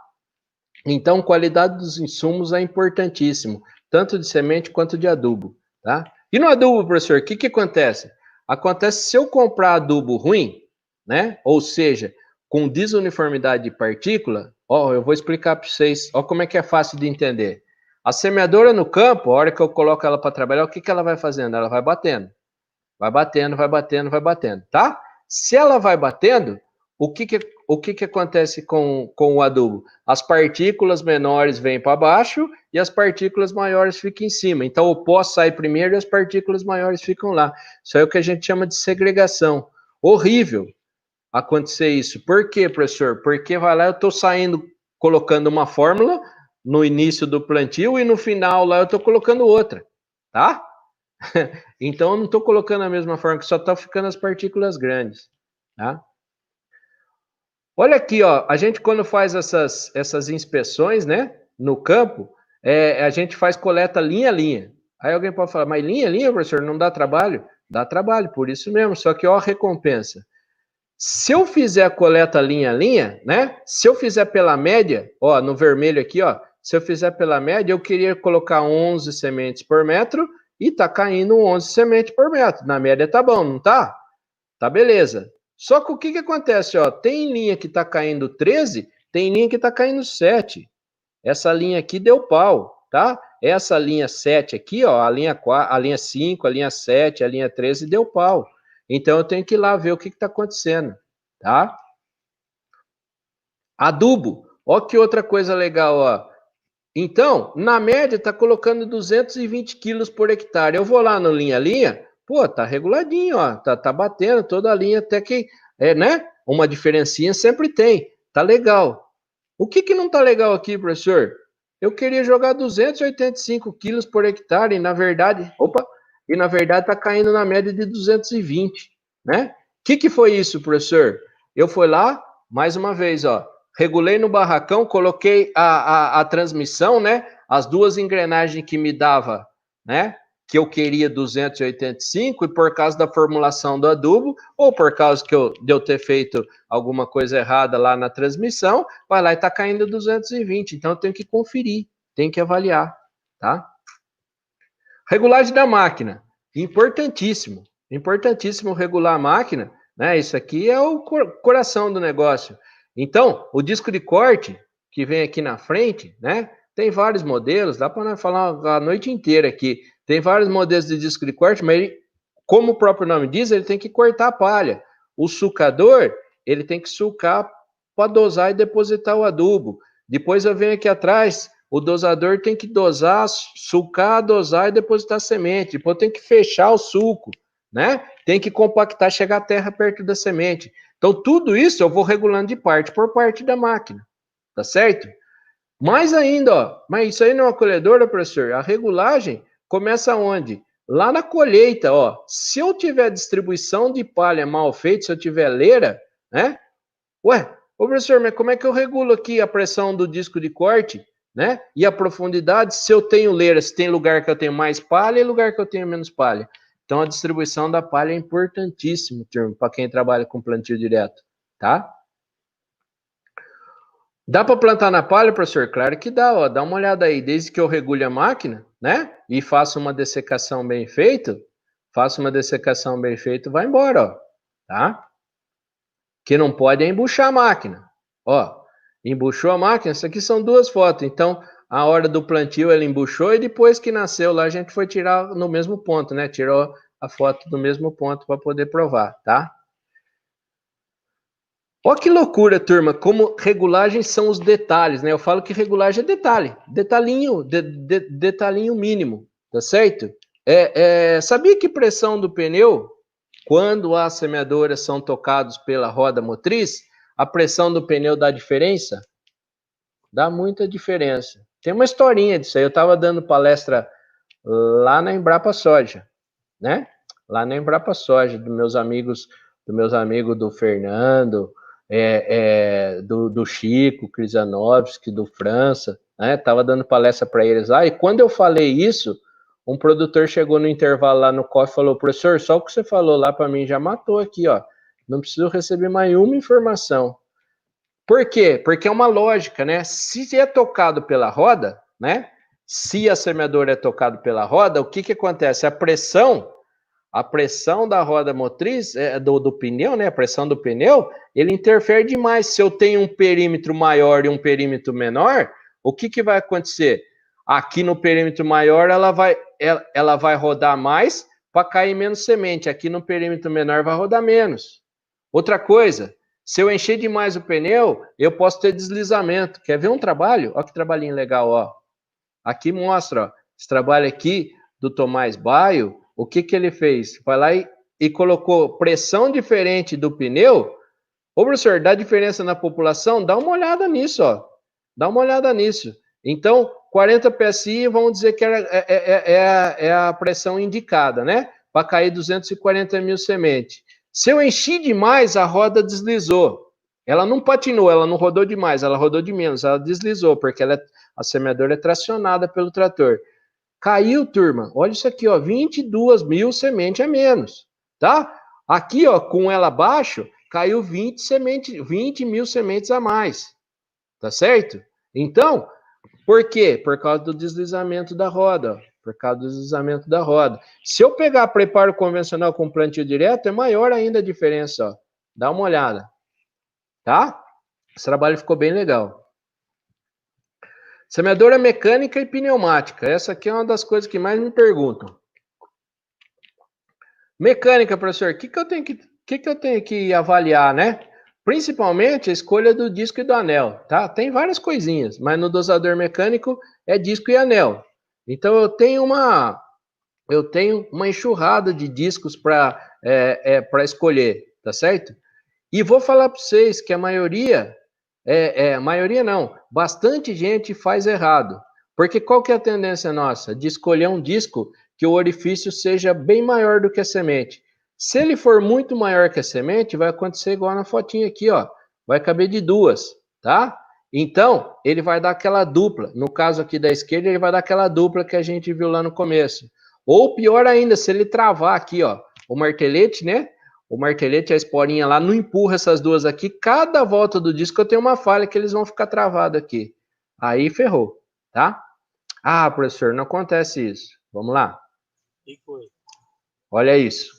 Então, qualidade dos insumos é importantíssimo, tanto de semente quanto de adubo, tá? E no adubo, professor, o que acontece? Acontece se eu comprar adubo ruim, né? Ou seja, com desuniformidade de partícula, eu vou explicar para vocês, como é que é fácil de entender. A semeadora no campo, a hora que eu coloco ela para trabalhar, o que ela vai fazendo? Ela vai batendo. Vai batendo, vai batendo, vai batendo, tá? Se ela vai batendo, o que acontece com o adubo? As partículas menores vêm para baixo e as partículas maiores ficam em cima. Então, o pó sai primeiro e as partículas maiores ficam lá. Isso é o que a gente chama de segregação. Horrível acontecer isso. Por quê, professor? Porque vai lá, eu estou saindo, colocando uma fórmula no início do plantio e no final lá eu estou colocando outra, tá? Então, eu não estou colocando a mesma forma, que só está ficando as partículas grandes, tá? Olha aqui, ó, a gente quando faz essas inspeções, né, no campo, a gente faz coleta linha a linha. Aí alguém pode falar, mas linha a linha, professor, não dá trabalho? Dá trabalho, por isso mesmo, só que ó a recompensa. Se eu fizer a coleta linha a linha, né, se eu fizer pela média, ó, no vermelho aqui, ó, se eu fizer pela média, eu queria colocar 11 sementes por metro e tá caindo 11 sementes por metro. Na média tá bom, não tá? Tá beleza. Só que o que acontece, ó? Tem linha que tá caindo 13, tem linha que tá caindo 7. Essa linha aqui deu pau, tá? Essa linha 7 aqui, ó, a linha 4, a linha 5, a linha 7, a linha 13 deu pau. Então eu tenho que ir lá ver o que tá acontecendo, tá? Adubo. Ó que outra coisa legal, ó. Então, na média tá colocando 220 quilos por hectare. Eu vou lá no linha a linha, pô, tá reguladinho, ó, tá batendo toda a linha, até que, né? Uma diferencinha sempre tem, tá legal. O que não tá legal aqui, professor? Eu queria jogar 285 quilos por hectare e, na verdade, tá caindo na média de 220, né? O que foi isso, professor? Eu fui lá, mais uma vez, ó, regulei no barracão, coloquei a transmissão, né? As duas engrenagens que me dava, né? Que eu queria 285 e por causa da formulação do adubo, ou por causa de eu ter feito alguma coisa errada lá na transmissão, vai lá e tá caindo 220. Então eu tenho que conferir, tenho que avaliar, tá? Regulagem da máquina, importantíssimo. Importantíssimo regular a máquina, né? Isso aqui é o coração do negócio. Então, o disco de corte, que vem aqui na frente, né? Tem vários modelos, dá para falar a noite inteira aqui. Tem vários modelos de disco de corte, mas ele, como o próprio nome diz, ele tem que cortar a palha. O sulcador, ele tem que sulcar para dosar e depositar o adubo. Depois eu venho aqui atrás, o dosador tem que dosar, sulcar, dosar e depositar semente. Depois tem que fechar o sulco, né? Tem que compactar, chegar a terra perto da semente. Então, tudo isso eu vou regulando de parte por parte da máquina, tá certo? Mais ainda, ó, mas isso aí não é uma colhedora, professor? A regulagem começa onde? Lá na colheita, ó. Se eu tiver distribuição de palha mal feita, se eu tiver leira, né? Ué, ô professor, mas como é que eu regulo aqui a pressão do disco de corte, né? E a profundidade, se eu tenho leira, se tem lugar que eu tenho mais palha e lugar que eu tenho menos palha. Então, a distribuição da palha é importantíssimo, turma, para quem trabalha com plantio direto, tá? Dá para plantar na palha, professor? Claro que dá, ó. Dá uma olhada aí. Desde que eu regule a máquina, né? E faça uma dessecação bem feita, vai embora, ó. Tá? Que não pode é embuchar a máquina. Ó, embuchou a máquina, isso aqui são duas fotos. Então, a hora do plantio ele embuchou e depois que nasceu lá a gente foi tirar no mesmo ponto, né? Tirou a foto do mesmo ponto para poder provar, tá? Ó que loucura, turma, como regulagem são os detalhes, né? Eu falo que regulagem é detalhe, detalhinho mínimo, tá certo? Sabia que pressão do pneu, quando as semeadoras são tocadas pela roda motriz, a pressão do pneu dá diferença? Dá muita diferença. Tem uma historinha disso aí, eu estava dando palestra lá na Embrapa Soja, né? Lá na Embrapa Soja, dos meus amigos do Fernando, do Chico Krizanovski, do França, né? Tava dando palestra para eles lá, e quando eu falei isso, um produtor chegou no intervalo lá no COF e falou, professor, só o que você falou lá para mim já matou aqui, ó. Não preciso receber mais uma informação. Por quê? Porque é uma lógica, né? Se é tocado pela roda, né? Se a semeadora é tocado pela roda, o que acontece? A pressão da roda motriz, do pneu, né? A pressão do pneu, ele interfere demais. Se eu tenho um perímetro maior e um perímetro menor, o que vai acontecer? Aqui no perímetro maior, ela vai rodar mais para cair menos semente. Aqui no perímetro menor vai rodar menos. Outra coisa, se eu encher demais o pneu, eu posso ter deslizamento. Quer ver um trabalho? Olha que trabalhinho legal, ó. Aqui mostra, ó, esse trabalho aqui do Tomás Baio, o que ele fez? Vai lá e colocou pressão diferente do pneu. Ô, professor, dá diferença na população? Dá uma olhada nisso, ó. Dá uma olhada nisso. Então, 40 PSI, vamos dizer que é a pressão indicada, né? Para cair 240 mil sementes. Se eu enchi demais, a roda deslizou. Ela não patinou, ela não rodou demais, ela rodou de menos, ela deslizou, porque a semeadora é tracionada pelo trator. Caiu, turma, olha isso aqui, ó, 22 mil sementes a menos, tá? Aqui, ó, com ela abaixo, caiu 20 mil sementes a mais, tá certo? Então, por quê? Por causa do deslizamento da roda, ó, por causa do deslizamento da roda. Se eu pegar preparo convencional com plantio direto, é maior ainda a diferença, ó. Dá uma olhada, tá? Esse trabalho ficou bem legal. Semeadora mecânica e pneumática. Essa aqui é uma das coisas que mais me perguntam. Mecânica, professor, o que eu tenho que avaliar, né? Principalmente a escolha do disco e do anel, tá? Tem várias coisinhas, mas no dosador mecânico é disco e anel. Então eu tenho uma enxurrada de discos para escolher, tá certo? E vou falar para vocês que a maioria não, bastante gente faz errado. Porque qual que é a tendência nossa? De escolher um disco que o orifício seja bem maior do que a semente. Se ele for muito maior que a semente, vai acontecer igual na fotinha aqui, ó. Vai caber de duas, tá? Então, ele vai dar aquela dupla. No caso aqui da esquerda, ele vai dar aquela dupla que a gente viu lá no começo. Ou pior ainda, se ele travar aqui, ó, o martelete, né? O martelete, a esporinha lá, não empurra essas duas aqui. Cada volta do disco eu tenho uma falha que eles vão ficar travados aqui. Aí ferrou, tá? Ah, professor, não acontece isso. Vamos lá. Olha isso.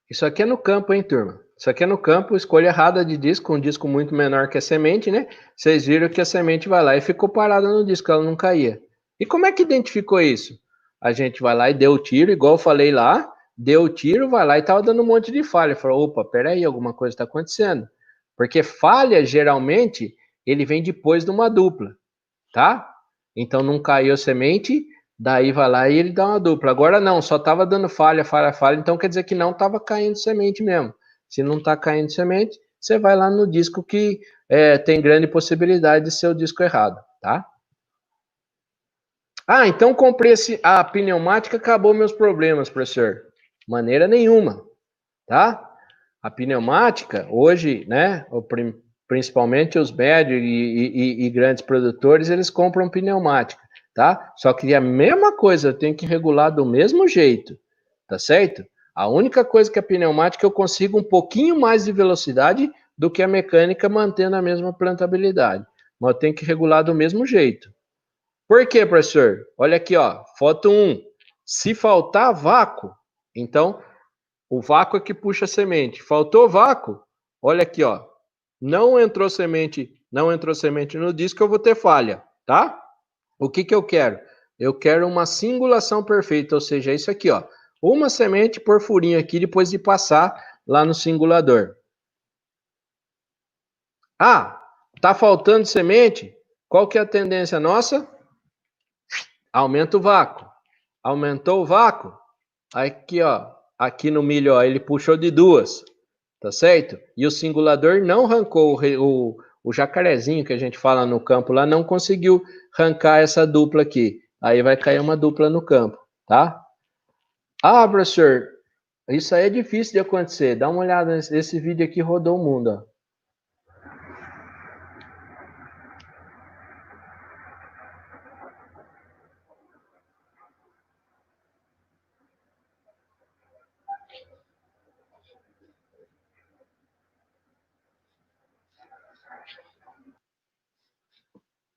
Isso aqui é no campo, hein, turma? Isso aqui é no campo, escolha errada de disco, um disco muito menor que a semente, né? Vocês viram que a semente vai lá e ficou parada no disco, ela não caía. E como é que identificou isso? A gente vai lá e deu o tiro, igual eu falei lá, deu o tiro, vai lá e tava dando um monte de falha. Falou, opa, peraí, alguma coisa está acontecendo. Porque falha, geralmente, ele vem depois de uma dupla, tá? Então não caiu a semente, daí vai lá e ele dá uma dupla. Agora não, só tava dando falha, então quer dizer que não tava caindo semente mesmo. Se não tá caindo semente, você vai lá no disco que tem grande possibilidade de ser o disco errado, tá? Ah, então comprei a pneumática, acabou meus problemas, professor. Maneira nenhuma, tá? A pneumática, hoje, né, principalmente os médios e grandes produtores, eles compram pneumática, tá? Só que a mesma coisa, tem que regular do mesmo jeito, tá certo? A única coisa que a pneumática eu consigo um pouquinho mais de velocidade do que a mecânica mantendo a mesma plantabilidade. Mas eu tenho que regular do mesmo jeito. Por quê, professor? Olha aqui, ó, foto 1. Se faltar vácuo, então o vácuo é que puxa a semente. Faltou vácuo, olha aqui, ó. Não entrou semente no disco, eu vou ter falha, tá? O que eu quero? Eu quero uma singulação perfeita, ou seja, isso aqui, ó. Uma semente por furinho aqui, depois de passar lá no singulador. Ah, tá faltando semente? Qual que é a tendência nossa? Aumenta o vácuo. Aumentou o vácuo? Aqui, ó. Aqui no milho, ó, ele puxou de duas. Tá certo? E o singulador não arrancou o jacarezinho que a gente fala no campo lá, não conseguiu arrancar essa dupla aqui. Aí vai cair uma dupla no campo, tá? Ah, professor, isso aí é difícil de acontecer. Dá uma olhada nesse vídeo aqui, rodou o mundo, ó.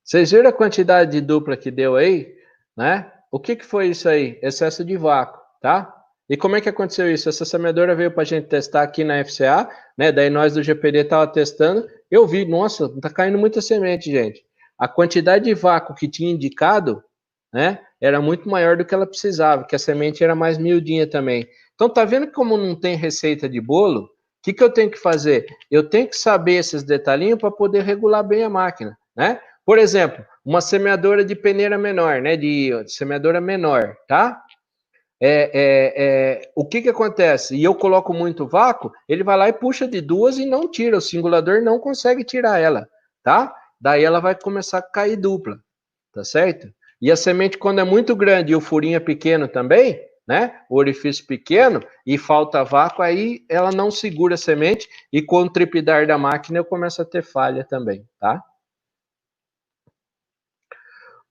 Vocês viram a quantidade de dupla que deu aí, né? O que foi isso aí? Excesso de vácuo, tá? E como é que aconteceu isso? Essa semeadora veio para a gente testar aqui na FCA, né? Daí nós do GPD tava testando. Eu vi, nossa, tá caindo muita semente, gente. A quantidade de vácuo que tinha indicado, né? Era muito maior do que ela precisava, que a semente era mais miudinha também. Então, tá vendo como não tem receita de bolo? O que eu tenho que fazer? Eu tenho que saber esses detalhinhos para poder regular bem a máquina, né? Por exemplo, uma semeadora de peneira menor, né? De semeadora menor, tá? o que acontece? E eu coloco muito vácuo, ele vai lá e puxa de duas e não tira, o singulador não consegue tirar ela, tá? Daí ela vai começar a cair dupla, tá certo? E a semente, quando é muito grande e o furinho é pequeno também, né? O orifício pequeno e falta vácuo, aí ela não segura a semente e com o tripidar da máquina eu começo a ter falha também, tá?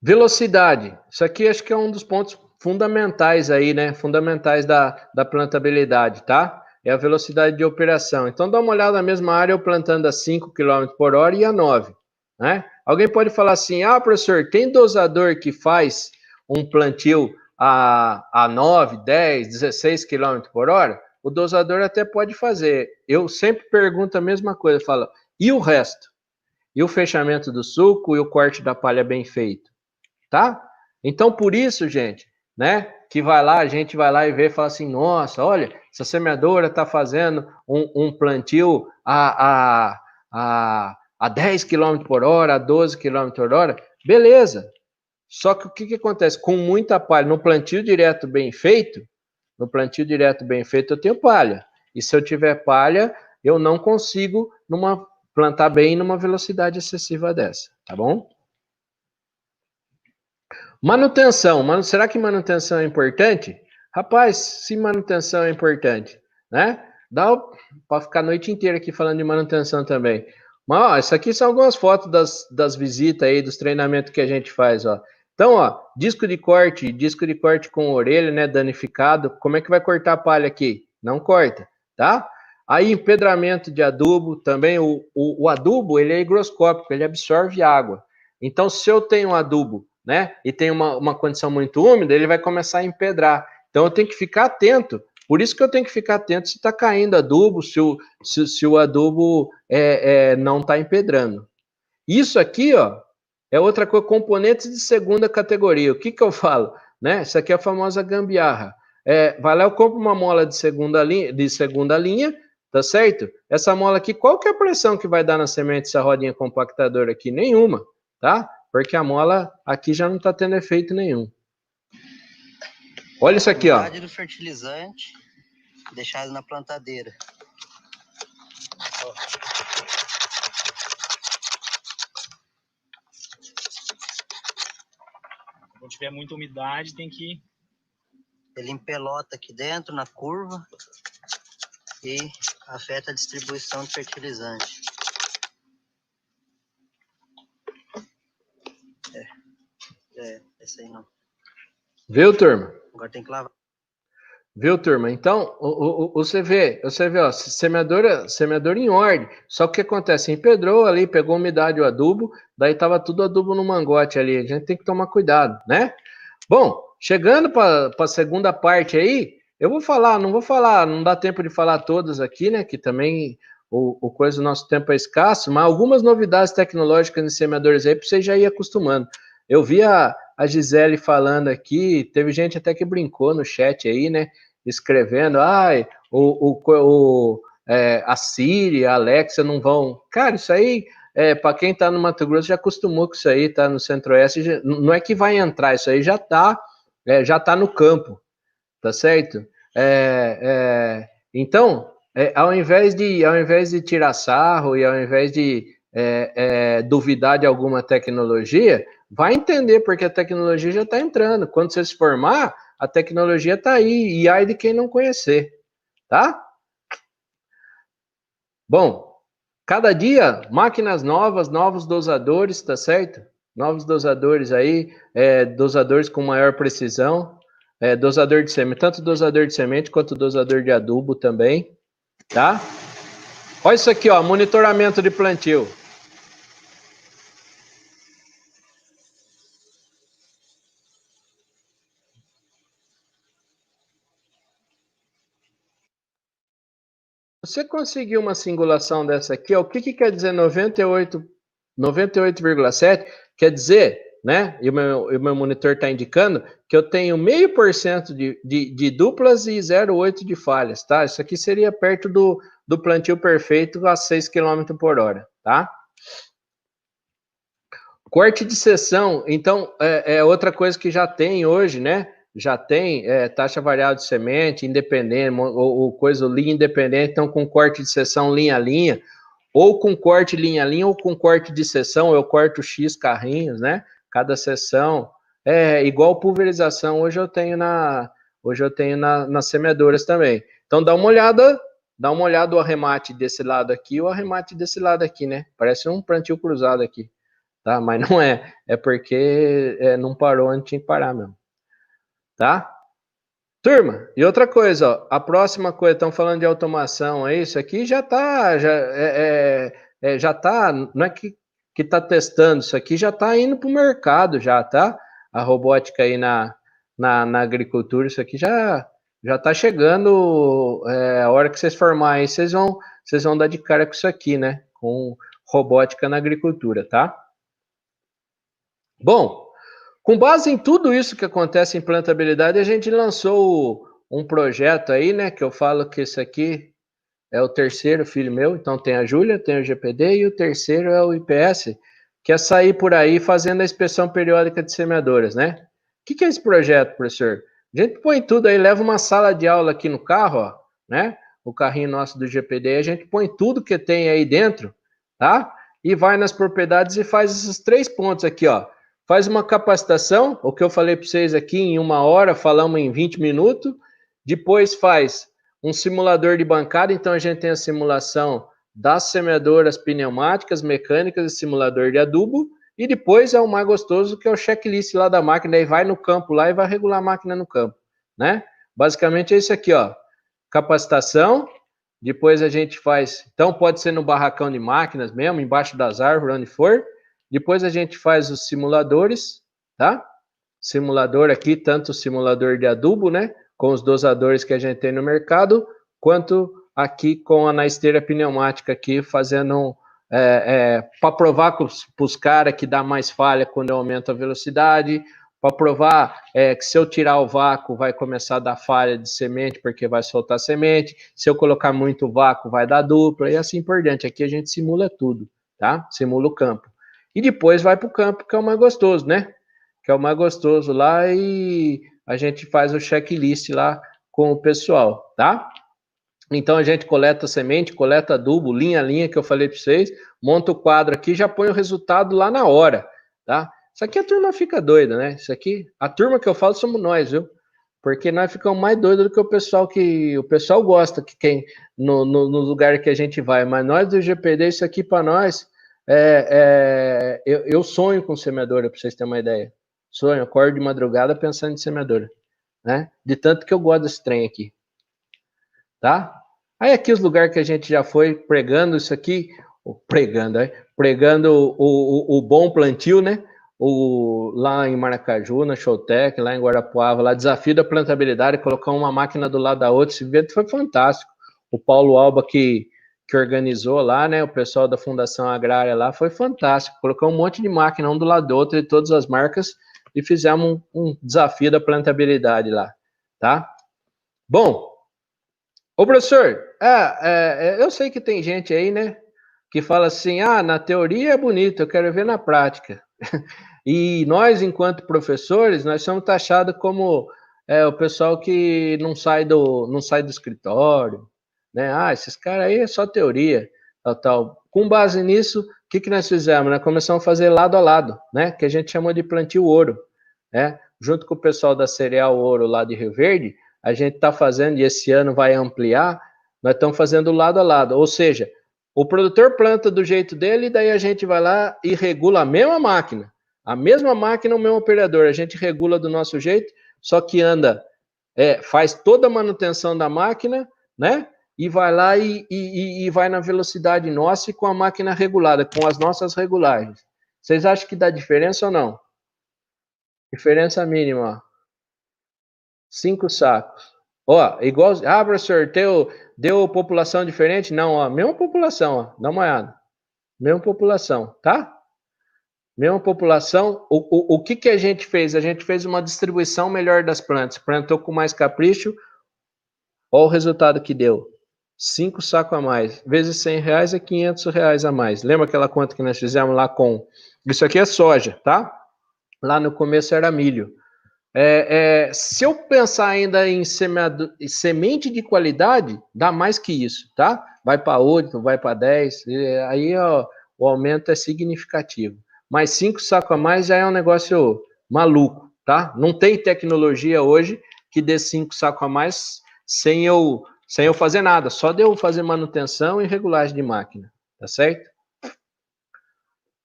Velocidade. Isso aqui acho que é um dos pontos fundamentais aí, né? Fundamentais da plantabilidade, tá? É a velocidade de operação. Então dá uma olhada na mesma área, eu plantando a 5 km por hora e a 9, né? Alguém pode falar assim, professor, tem dosador que faz um plantio a 9, 10, 16 km por hora? O dosador até pode fazer. Eu sempre pergunto a mesma coisa, falo, e o resto? E o fechamento do suco e o corte da palha bem feito? Tá? Então, por isso, gente, né, que a gente vai lá e vê e fala assim, nossa, olha, essa semeadora está fazendo um plantio a 10 km por hora, a 12 km por hora, beleza. Só que o que acontece? Com muita palha, no plantio direto bem feito, eu tenho palha. E se eu tiver palha, eu não consigo plantar bem numa velocidade excessiva dessa, tá bom? Manutenção. Será que manutenção é importante? Rapaz, se manutenção é importante, né? Dá para ficar a noite inteira aqui falando de manutenção também. Mas, isso aqui são algumas fotos das visitas aí, dos treinamentos que a gente faz, ó. Então, ó, disco de corte com orelha, né, danificado. Como é que vai cortar a palha aqui? Não corta, tá? Aí, empedramento de adubo, também o adubo, ele é higroscópico, ele absorve água. Então, se eu tenho um adubo, né, e tem uma condição muito úmida, ele vai começar a empedrar. Então, eu tenho que ficar atento. Por isso que eu tenho que ficar atento se está caindo adubo, se o adubo não está empedrando. Isso aqui, ó, é outra coisa, componentes de segunda categoria. O que eu falo? Né? Isso aqui é a famosa gambiarra. Vai lá, eu compro uma mola de segunda linha, tá certo? Essa mola aqui, qual que é a pressão que vai dar na semente essa rodinha compactadora aqui? Nenhuma, tá? Porque a mola aqui já não está tendo efeito nenhum. Olha isso aqui, ó. Do fertilizante deixado na plantadeira. Quando tiver muita umidade, tem que... Ele empelota aqui dentro, na curva, e afeta a distribuição de fertilizante. Esse aí não. Viu, turma? Agora tem que lavar. Viu, turma? Então, você vê, ó, semeadora em ordem. Só que o que acontece? Empedrou ali, pegou a umidade, o adubo, daí tava tudo adubo no mangote ali. A gente tem que tomar cuidado, né? Bom, chegando para a segunda parte aí, eu vou falar, não dá tempo de falar todas aqui, né? Que também o nosso tempo é escasso, mas algumas novidades tecnológicas em semeadores aí para você já ir acostumando. Eu vi a Gisele falando aqui, teve gente até que brincou no chat aí, né? Escrevendo, a Siri, a Alexa não vão... Cara, isso aí, para quem tá no Mato Grosso, já acostumou com isso aí, tá no Centro-Oeste, não é que vai entrar, isso aí já tá no campo, tá certo? Então, ao invés de tirar sarro e ao invés de duvidar de alguma tecnologia, vai entender, porque a tecnologia já está entrando. Quando você se formar, a tecnologia está aí, e ai de quem não conhecer, tá? Bom, cada dia, máquinas novas, novos dosadores, tá certo? Novos dosadores aí, dosadores com maior precisão, dosador de semente, tanto dosador de semente quanto dosador de adubo também, tá? Olha isso aqui, ó, monitoramento de plantio. Você conseguiu uma singulação dessa aqui, ó, o que quer dizer 98,7? Quer dizer, né, e o meu monitor está indicando que eu tenho 0,5% de duplas e 0,8% de falhas, tá? Isso aqui seria perto do plantio perfeito a 6 km por hora, tá? Corte de seção, então, é outra coisa que já tem hoje, né? já tem taxa variável de semente, independente, ou coisa linha independente, então com corte de seção linha a linha, ou com corte linha a linha, ou com corte de seção, eu corto X carrinhos, né? Cada seção. Igual pulverização, hoje eu tenho nas semeadoras também. Então dá uma olhada o arremate desse lado aqui e o arremate desse lado aqui, né? Parece um plantio cruzado aqui, tá? Mas não é. É porque não parou onde tinha que parar mesmo. Tá? Turma, e outra coisa, ó, a próxima coisa, estão falando de automação aí, isso aqui já tá, já tá, não é que tá testando, isso aqui já tá indo para o mercado já, tá? A robótica aí na agricultura, isso aqui já tá chegando, a hora que vocês formarem aí, vocês vão dar de cara com isso aqui, né? Com robótica na agricultura, tá? Bom, com base em tudo isso que acontece em plantabilidade, a gente lançou um projeto aí, né? Que eu falo que esse aqui é o terceiro filho meu. Então tem a Júlia, tem o GPD e o terceiro é o IPS, que é sair por aí fazendo a inspeção periódica de semeadoras, né? O que é esse projeto, professor? A gente põe tudo aí, leva uma sala de aula aqui no carro, ó, né? O carrinho nosso do GPD, a gente põe tudo que tem aí dentro, tá? E vai nas propriedades e faz esses 3 pontos aqui, ó. Faz uma capacitação, o que eu falei para vocês aqui em 1 hora, falamos em 20 minutos. Depois faz um simulador de bancada, então a gente tem a simulação das semeadoras pneumáticas, mecânicas e simulador de adubo. E depois é o mais gostoso, que é o checklist lá da máquina, aí vai no campo lá e vai regular a máquina no campo, né? Basicamente é isso aqui, ó. Capacitação, depois a gente faz, então pode ser no barracão de máquinas mesmo, embaixo das árvores, onde for. Depois a gente faz os simuladores, tá? Simulador aqui, tanto o simulador de adubo, né? Com os dosadores que a gente tem no mercado, quanto aqui com a na esteira pneumática aqui, fazendo para provar para os caras que dá mais falha quando eu aumento a velocidade, para provar que se eu tirar o vácuo vai começar a dar falha de semente, porque vai soltar semente, se eu colocar muito vácuo vai dar dupla, e assim por diante. Aqui a gente simula tudo, tá? Simula o campo. E depois vai para o campo, que é o mais gostoso, né? Que é o mais gostoso lá, e a gente faz o checklist lá com o pessoal, tá? Então a gente coleta semente, coleta adubo, linha a linha, que eu falei para vocês, monta o quadro aqui, já põe o resultado lá na hora, tá? Isso aqui a turma fica doida, né? Isso aqui, a turma que eu falo somos nós, viu? Porque nós ficamos mais doidos do que o pessoal gosta, que quem no lugar que a gente vai, mas nós do GPD, isso aqui para nós... eu sonho com semeadora, para vocês terem uma ideia. Sonho, acordo de madrugada pensando em semeadora, né? De tanto que eu gosto desse trem aqui, tá? Aí aqui os lugares que a gente já foi pregando isso aqui, pregando o bom plantio, né? Lá em Maracaju, na Showtech, lá em Guarapuava, lá desafio da plantabilidade, colocar uma máquina do lado da outra, esse evento foi fantástico. O Paulo Alba que organizou lá, né, o pessoal da Fundação Agrária lá, foi fantástico, colocou um monte de máquina um do lado do outro de todas as marcas e fizemos um desafio da plantabilidade lá, tá? Bom, ô professor, eu sei que tem gente aí, né, que fala assim, na teoria é bonito, eu quero ver na prática. E nós, enquanto professores, nós somos taxados como o pessoal que não sai do escritório, né? Esses caras aí é só teoria, tal. Com base nisso, o que nós fizemos? Nós começamos a fazer lado a lado, né? Que a gente chamou de plantio ouro, né? Junto com o pessoal da Cereal Ouro lá de Rio Verde, a gente está fazendo, e esse ano vai ampliar, nós estamos fazendo lado a lado, ou seja, o produtor planta do jeito dele, e daí a gente vai lá e regula a mesma máquina, o mesmo operador, a gente regula do nosso jeito, só que faz toda a manutenção da máquina, né? E vai lá e vai na velocidade nossa e com a máquina regulada, com as nossas regulagens. Vocês acham que dá diferença ou não? Diferença mínima, ó. 5 sacos. Ó, igual... professor, deu população diferente? Não, ó, mesma população, ó. Dá uma olhada. Mesma população, tá? Mesma população. O que a gente fez? A gente fez uma distribuição melhor das plantas. Plantou com mais capricho. Olha o resultado que deu. 5 sacos a mais, vezes R$100 é R$500 a mais. Lembra aquela conta que nós fizemos lá com... Isso aqui é soja, tá? Lá no começo era milho. Se eu pensar ainda em semente de qualidade, dá mais que isso, tá? Vai para 8, vai para 10, aí ó, o aumento é significativo. Mas 5 sacos a mais já é um negócio maluco, tá? Não tem tecnologia hoje que dê 5 sacos a mais sem eu fazer nada, só de eu fazer manutenção e regulagem de máquina, tá certo?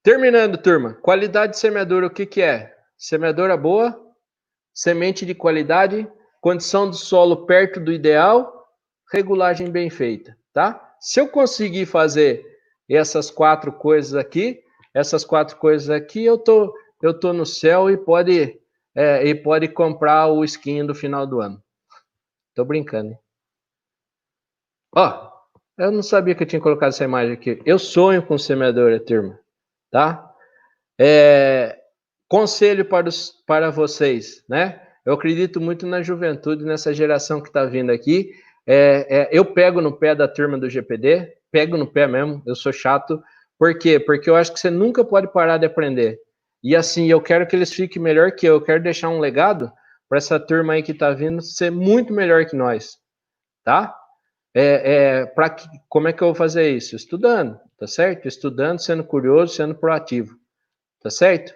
Terminando, turma, qualidade de semeadura, o que é? Semeadora boa, semente de qualidade, condição do solo perto do ideal, regulagem bem feita, tá? Se eu conseguir fazer essas 4 coisas aqui, eu tô no céu e pode comprar o skin do final do ano. Tô brincando, hein? Ó, eu não sabia que eu tinha colocado essa imagem aqui. Eu sonho com semeadora, turma, tá? Conselho para vocês, né? Eu acredito muito na juventude, nessa geração que está vindo aqui. Eu pego no pé da turma do GPD, pego no pé mesmo, eu sou chato. Por quê? Porque eu acho que você nunca pode parar de aprender. E assim, eu quero que eles fiquem melhor que eu quero deixar um legado para essa turma aí que está vindo ser muito melhor que nós, tá? Como é que eu vou fazer isso? Estudando, tá certo? Estudando, sendo curioso, sendo proativo, tá certo?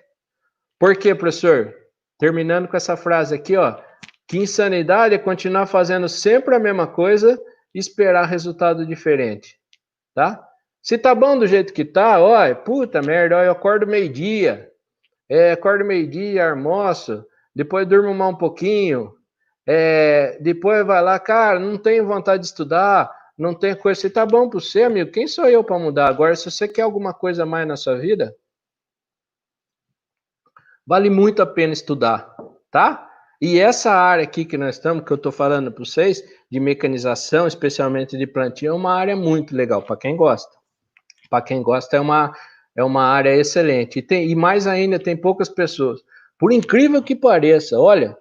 Por quê, professor? Terminando com essa frase aqui, ó. Que insanidade é continuar fazendo sempre a mesma coisa e esperar resultado diferente, tá? Se tá bom do jeito que tá, ó, puta merda, ó, eu acordo meio-dia, almoço, depois durmo mais um pouquinho, depois vai lá, cara, não tenho vontade de estudar, não tem coisa. Se tá bom para você, amigo, quem sou eu para mudar? Agora, se você quer alguma coisa a mais na sua vida, vale muito a pena estudar, tá? E essa área aqui que nós estamos, que eu estou falando para vocês, de mecanização, especialmente de plantio, é uma área muito legal para quem gosta. Para quem gosta, é uma área excelente. E mais ainda, tem poucas pessoas. Por incrível que pareça, olha,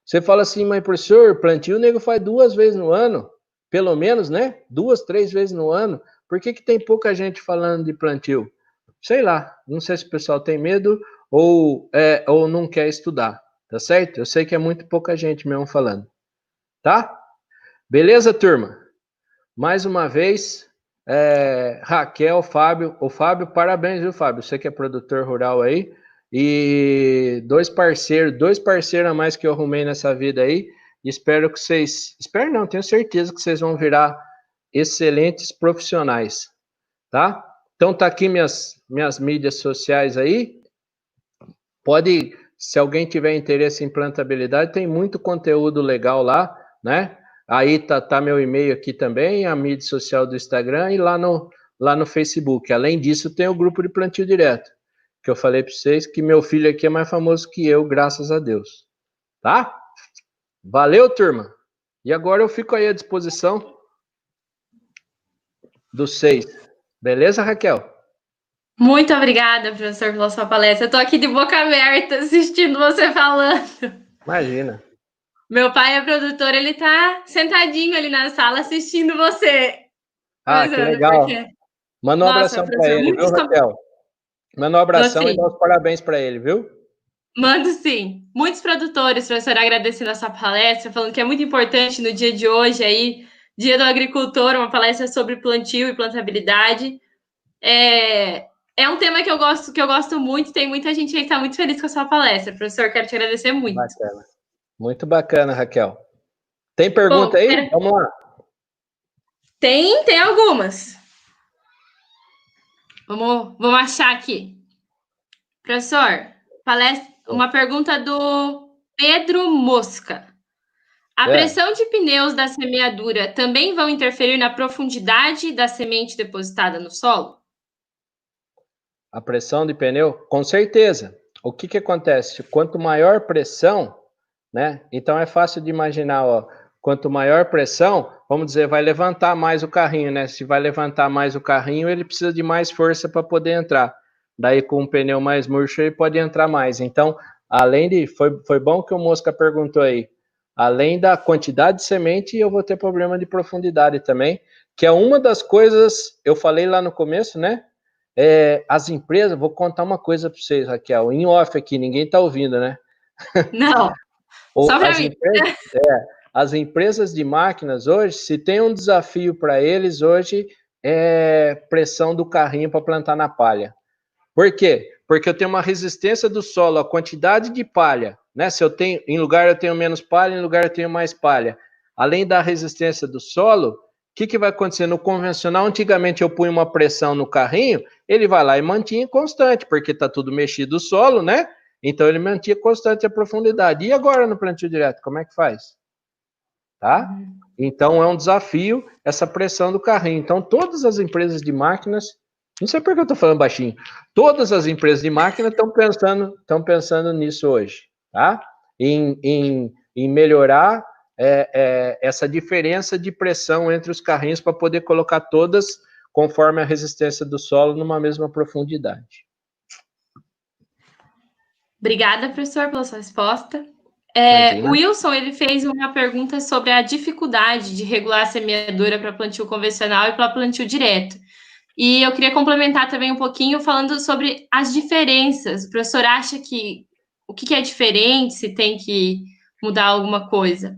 você fala assim, mas professor, plantio o nego faz 2 vezes no ano, pelo menos, né? 2, 3 vezes no ano. Por que tem pouca gente falando de plantio? Sei lá, não sei se o pessoal tem medo ou não quer estudar, tá certo? Eu sei que é muito pouca gente mesmo falando, tá? Beleza, turma? Mais uma vez, Raquel, Fábio, parabéns, viu, Fábio? Você que é produtor rural aí, e 2 parceiros a mais que eu arrumei nessa vida aí, espero não, tenho certeza que vocês vão virar excelentes profissionais, tá? Então tá aqui minhas mídias sociais aí. Pode, se alguém tiver interesse em plantabilidade, tem muito conteúdo legal lá, né? Aí tá meu e-mail aqui também, a mídia social do Instagram e lá no Facebook. Além disso, tem o grupo de plantio direto, que eu falei para vocês que meu filho aqui é mais famoso que eu, graças a Deus. Tá? Valeu, turma. E agora eu fico aí à disposição dos 6. Beleza, Raquel? Muito obrigada, professor, pela sua palestra. Eu tô aqui de boca aberta assistindo você falando. Imagina. Meu pai é produtor, ele tá sentadinho ali na sala assistindo você. Ah, que legal. Manda um abração para ele, viu, Raquel? Manda um abração e dá os parabéns para ele, viu? Mando sim. Muitos produtores, professor, agradecendo a sua palestra, falando que é muito importante no dia de hoje aí, Dia do Agricultor, uma palestra sobre plantio e plantabilidade. É um tema que eu gosto muito, tem muita gente aí que está muito feliz com a sua palestra. Professor, quero te agradecer muito. Bacana. Muito bacana, Raquel. Tem pergunta aí? Vamos lá. Tem algumas. Vamos achar aqui. Professor, uma pergunta do Pedro Mosca. A pressão de pneus da semeadura também vão interferir na profundidade da semente depositada no solo? A pressão de pneu? Com certeza. O que acontece? Quanto maior pressão, né? Então é fácil de imaginar, ó. Quanto maior pressão, vamos dizer, vai levantar mais o carrinho, né? Se vai levantar mais o carrinho, ele precisa de mais força para poder entrar. Daí, com um pneu mais murcho, ele pode entrar mais. Então, além de... Foi bom que o Mosca perguntou aí. Além da quantidade de semente, eu vou ter problema de profundidade também, que é uma das coisas, eu falei lá no começo, né? As empresas, vou contar uma coisa para vocês, Raquel, em off aqui, ninguém está ouvindo, né? Não. Só para As mim. empresas, as empresas de máquinas hoje, se tem um desafio para eles hoje, é pressão do carrinho para plantar na palha. Por quê? Porque eu tenho uma resistência do solo, a quantidade de palha, né? Se eu tenho, em lugar eu tenho menos palha, em lugar eu tenho mais palha. Além da resistência do solo, o que vai acontecer? No convencional, antigamente eu punha uma pressão no carrinho, ele vai lá e mantinha constante, porque está tudo mexido o solo, né? Então ele mantinha constante a profundidade. E agora no plantio direto, como é que faz? Tá? Então é um desafio essa pressão do carrinho. Então todas as empresas de máquinas, não sei por que eu estou falando baixinho, todas as empresas de máquina estão pensando nisso hoje, tá? Em melhorar essa diferença de pressão entre os carrinhos para poder colocar todas conforme a resistência do solo numa mesma profundidade. Obrigada, professor, pela sua resposta. O Wilson, ele fez uma pergunta sobre a dificuldade de regular a semeadura para plantio convencional e para plantio direto. E eu queria complementar também um pouquinho falando sobre as diferenças. O professor acha que o que é diferente, se tem que mudar alguma coisa?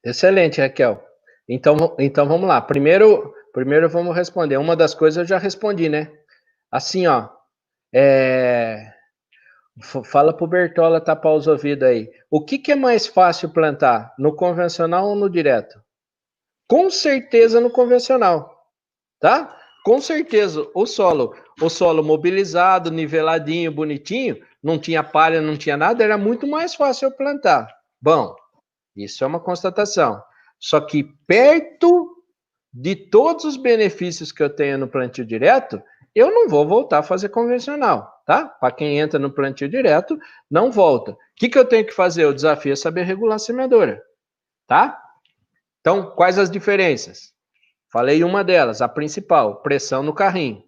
Excelente, Raquel. Então vamos lá. Primeiro vamos responder. Uma das coisas eu já respondi, né? Assim, ó. Fala pro Bertola tapar os ouvidos aí. O que é mais fácil plantar? No convencional ou no direto? Com certeza no convencional, tá? Com certeza o solo mobilizado, niveladinho, bonitinho, não tinha palha, não tinha nada, era muito mais fácil eu plantar. Bom, isso é uma constatação. Só que perto de todos os benefícios que eu tenho no plantio direto, eu não vou voltar a fazer convencional, tá? Para quem entra no plantio direto, não volta. O que eu tenho que fazer? O desafio é saber regular a semeadura, tá? Então, quais as diferenças? Falei uma delas, a principal, pressão no carrinho.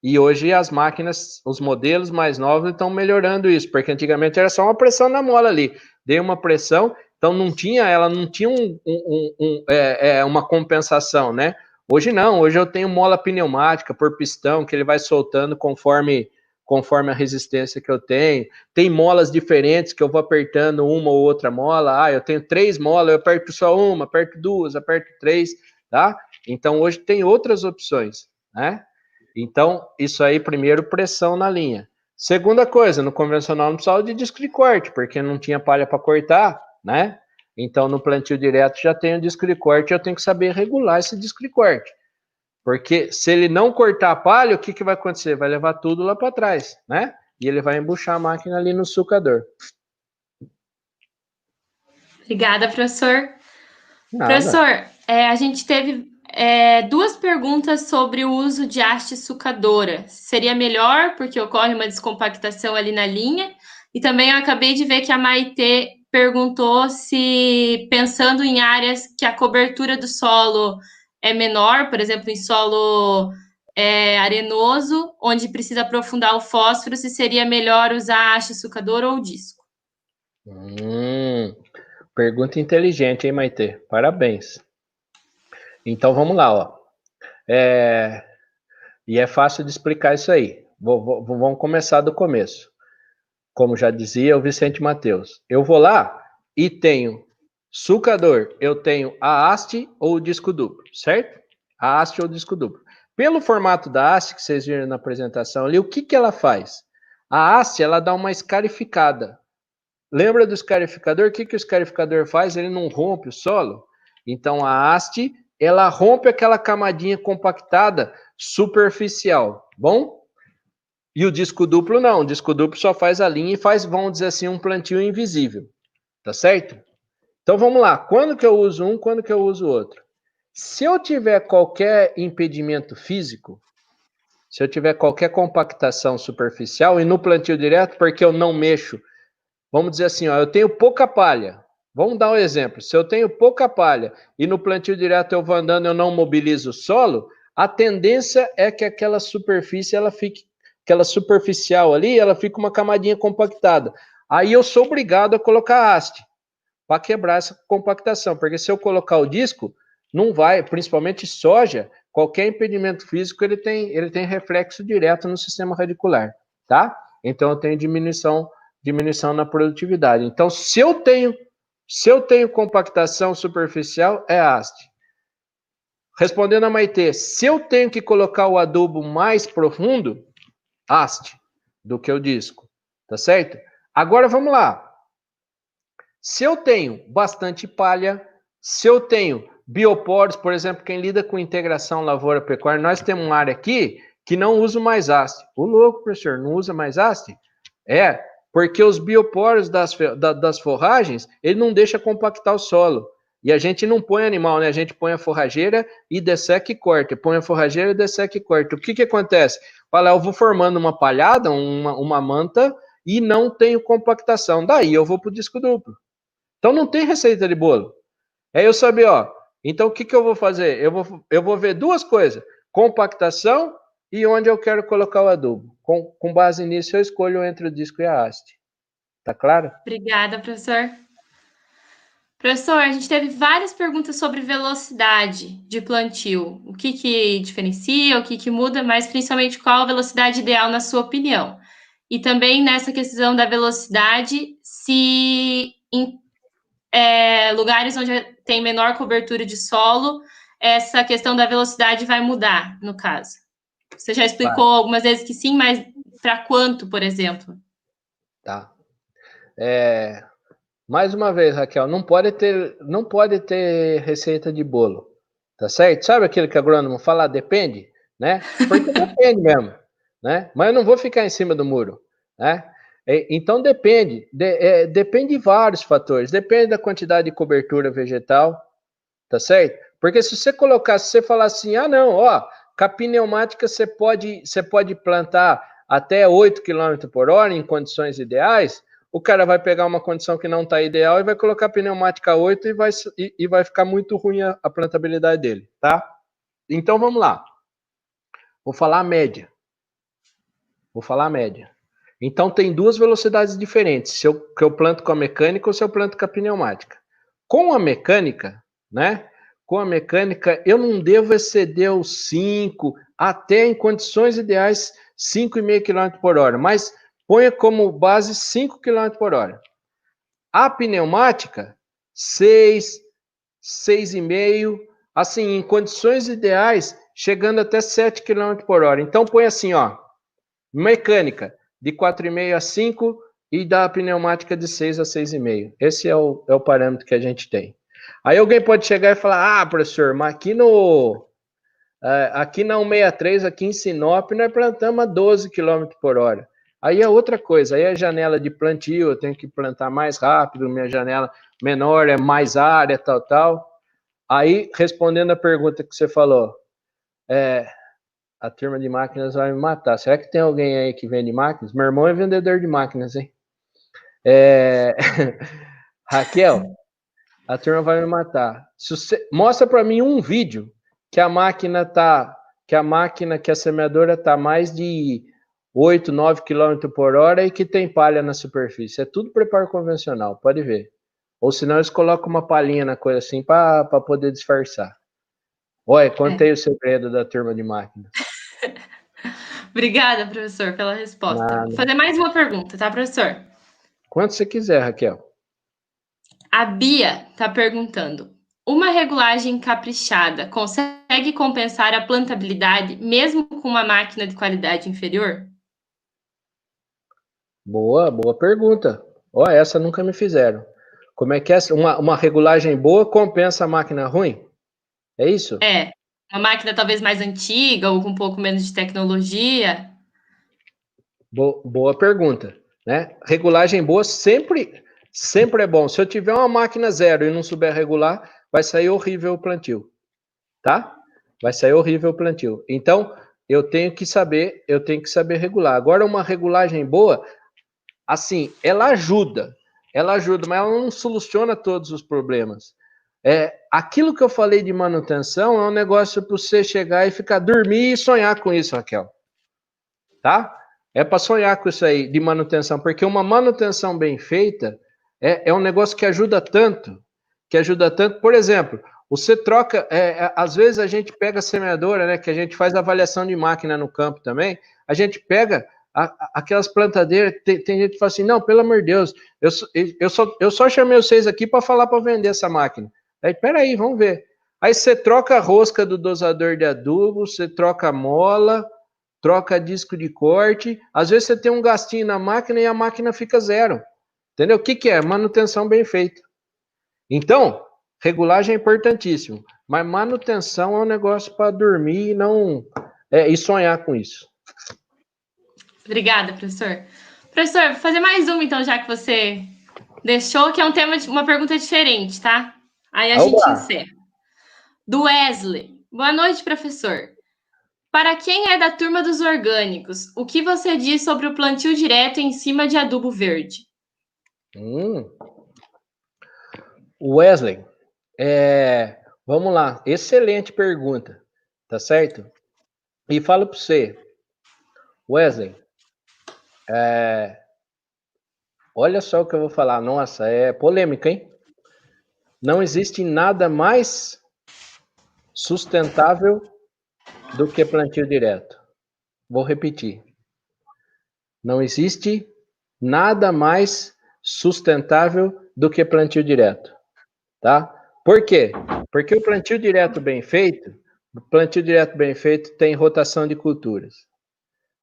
E hoje as máquinas, os modelos mais novos estão melhorando isso, porque antigamente era só uma pressão na mola ali. Dei uma pressão, então ela não tinha uma compensação, né? Hoje não, hoje eu tenho mola pneumática por pistão, que ele vai soltando conforme a resistência que eu tenho. Tem molas diferentes que eu vou apertando uma ou outra mola. Eu tenho 3 molas, eu aperto só uma, aperto 2, aperto 3, tá? Então hoje tem outras opções, né? Então, isso aí, primeiro, pressão na linha. Segunda coisa, no convencional não precisava de disco de corte, porque não tinha palha para cortar, né? Então, no plantio direto já tem o disco de corte, eu tenho que saber regular esse disco de corte. Porque se ele não cortar a palha, o que vai acontecer? Vai levar tudo lá para trás, né? E ele vai embuchar a máquina ali no sulcador. Obrigada, professor. Nada. Professor, a gente teve 2 perguntas sobre o uso de haste sucadora. Seria melhor porque ocorre uma descompactação ali na linha? E também eu acabei de ver que a Maitê perguntou se, pensando em áreas que a cobertura do solo é menor, por exemplo, em solo arenoso, onde precisa aprofundar o fósforo, se seria melhor usar haste sucadora ou disco. Pergunta inteligente, hein, Maitê? Parabéns. Então, vamos lá, ó. E é fácil de explicar isso aí. Vamos começar do começo. Como já dizia o Vicente Mateus. Eu vou lá e tenho sulcador. Eu tenho a haste ou o disco duplo, certo? A haste ou o disco duplo. Pelo formato da haste que vocês viram na apresentação ali, o que ela faz? A haste, ela dá uma escarificada. Lembra do escarificador? O que o escarificador faz? Ele não rompe o solo. Então, a haste, ela rompe aquela camadinha compactada superficial, bom? E o disco duplo não. O disco duplo só faz a linha e faz, vamos dizer assim, um plantio invisível. Tá certo? Então, vamos lá. Quando que eu uso um, quando que eu uso o outro? Se eu tiver qualquer impedimento físico, se eu tiver qualquer compactação superficial, e no plantio direto, porque eu não mexo, vamos dizer assim, ó, eu tenho pouca palha. Vamos dar um exemplo. Se eu tenho pouca palha e no plantio direto eu vou andando, eu não mobilizo o solo, a tendência é que aquela superfície, ela fique, aquela superficial ali, ela fica uma camadinha compactada. Aí eu sou obrigado a colocar haste para quebrar essa compactação, porque se eu colocar o disco, não vai, principalmente soja, qualquer impedimento físico, ele tem reflexo direto no sistema radicular, tá? Então eu tenho diminuição diminuição na produtividade. Então, se eu tenho compactação superficial, é haste. Respondendo a Maitê, se eu tenho que colocar o adubo mais profundo, haste, do que o disco, tá certo? Agora, vamos lá. Se eu tenho bastante palha, se eu tenho bioporos, por exemplo, quem lida com integração lavoura-pecuária, nós temos uma área aqui que não usa mais haste. O louco, professor, não usa mais haste? É, porque os bioporos das forragens, ele não deixa compactar o solo. E a gente não põe animal, né? A gente põe a forrageira e desseca e corta. Põe a forrageira e desseca e corta. O que acontece? Fala, eu vou formando uma palhada, uma manta, e não tenho compactação. Daí eu vou para o disco duplo. Então não tem receita de bolo. É eu saber, ó. Então o que eu vou fazer? Eu vou ver duas coisas: compactação e onde eu quero colocar o adubo. Com base nisso, eu escolho entre o disco e a haste. Tá claro? Obrigada, professor. Professor, a gente teve várias perguntas sobre velocidade de plantio. O que diferencia, o que muda, mas principalmente qual a velocidade ideal na sua opinião. E também nessa questão da velocidade, se em lugares onde tem menor cobertura de solo, essa questão da velocidade vai mudar, no caso. Você já explicou algumas vezes que sim, mas para quanto, por exemplo? Tá. Mais uma vez, Raquel, não pode ter receita de bolo, tá certo? Sabe aquele que o agrônomo fala, depende, né? Porque depende mesmo, né? Mas eu não vou ficar em cima do muro, né? Então depende de vários fatores, depende da quantidade de cobertura vegetal, tá certo? Porque se você falar assim, não, ó, capim pneumática você pode plantar até 8 km por hora em condições ideais, o cara vai pegar uma condição que não está ideal e vai colocar pneumática 8 e vai ficar muito ruim a plantabilidade dele, tá? Então vamos lá. Vou falar a média. Então tem duas velocidades diferentes, se eu planto com a mecânica ou se eu planto com a pneumática. Com a mecânica, né? Com a mecânica, eu não devo exceder os 5, até em condições ideais, 5,5 km por hora, mas ponha como base 5 km por hora. A pneumática, 6, 6,5, assim, em condições ideais, chegando até 7 km por hora. Então põe assim, ó, mecânica, de 4,5 a 5 e da pneumática de 6 a 6,5. Esse é o parâmetro que a gente tem. Aí alguém pode chegar e falar, professor, mas aqui na 163, aqui em Sinop, nós plantamos a 12 km por hora. Aí é outra coisa, aí é janela de plantio, eu tenho que plantar mais rápido, minha janela menor é mais área, tal. Aí, respondendo a pergunta que você falou, a turma de máquinas vai me matar. Será que tem alguém aí que vende máquinas? Meu irmão é vendedor de máquinas, hein? Raquel, a turma vai me matar. Mostra para mim um vídeo que a semeadora tá mais de 8, 9 km por hora e que tem palha na superfície. É tudo preparo convencional, pode ver. Ou senão eles colocam uma palhinha na coisa assim para poder disfarçar. Olha, contei o segredo da turma de máquina. Obrigada, professor, pela resposta. Nada. Vou fazer mais uma pergunta, tá, professor? Quanto você quiser, Raquel. A Bia está perguntando: uma regulagem caprichada consegue compensar a plantabilidade mesmo com uma máquina de qualidade inferior? Boa pergunta. Essa nunca me fizeram. Como é que é? Uma regulagem boa compensa a máquina ruim? É isso? Uma máquina talvez mais antiga ou com um pouco menos de tecnologia. Boa pergunta, né? Regulagem boa sempre é bom. Se eu tiver uma máquina zero e não souber regular, vai sair horrível o plantio, tá? Vai sair horrível o plantio. Então, eu tenho que saber regular. Agora, uma regulagem boa, assim, ela ajuda, mas ela não soluciona todos os problemas. Aquilo que eu falei de manutenção é um negócio para você chegar e dormir e sonhar com isso, Raquel. Tá? É para sonhar com isso aí de manutenção, porque uma manutenção bem feita é um negócio que ajuda tanto. Por exemplo, você troca, às vezes a gente pega a semeadora, né, que a gente faz avaliação de máquina no campo também, a gente pega aquelas plantadeiras, tem gente que fala assim, não, pelo amor de Deus, eu só chamei vocês aqui para falar para vender essa máquina. Aí, peraí, vamos ver. Aí você troca a rosca do dosador de adubo, você troca a mola, troca disco de corte, às vezes você tem um gastinho na máquina e a máquina fica zero. Entendeu? O que é? Manutenção bem feita. Então, regulagem é importantíssimo, mas manutenção é um negócio para dormir e sonhar com isso. Obrigada, professor. Professor, vou fazer mais uma, então, já que você deixou, que é um tema, uma pergunta diferente, tá? Aí a gente encerra. Do Wesley. Boa noite, professor. Para quem é da turma dos orgânicos, o que você diz sobre o plantio direto em cima de adubo verde? Wesley, vamos lá. Excelente pergunta, tá certo? E falo para você, Wesley, olha só o que eu vou falar. Nossa, é polêmica, hein? Não existe nada mais sustentável do que plantio direto. Vou repetir. Não existe nada mais sustentável do que plantio direto, tá? Por quê? Porque o plantio direto bem feito tem rotação de culturas.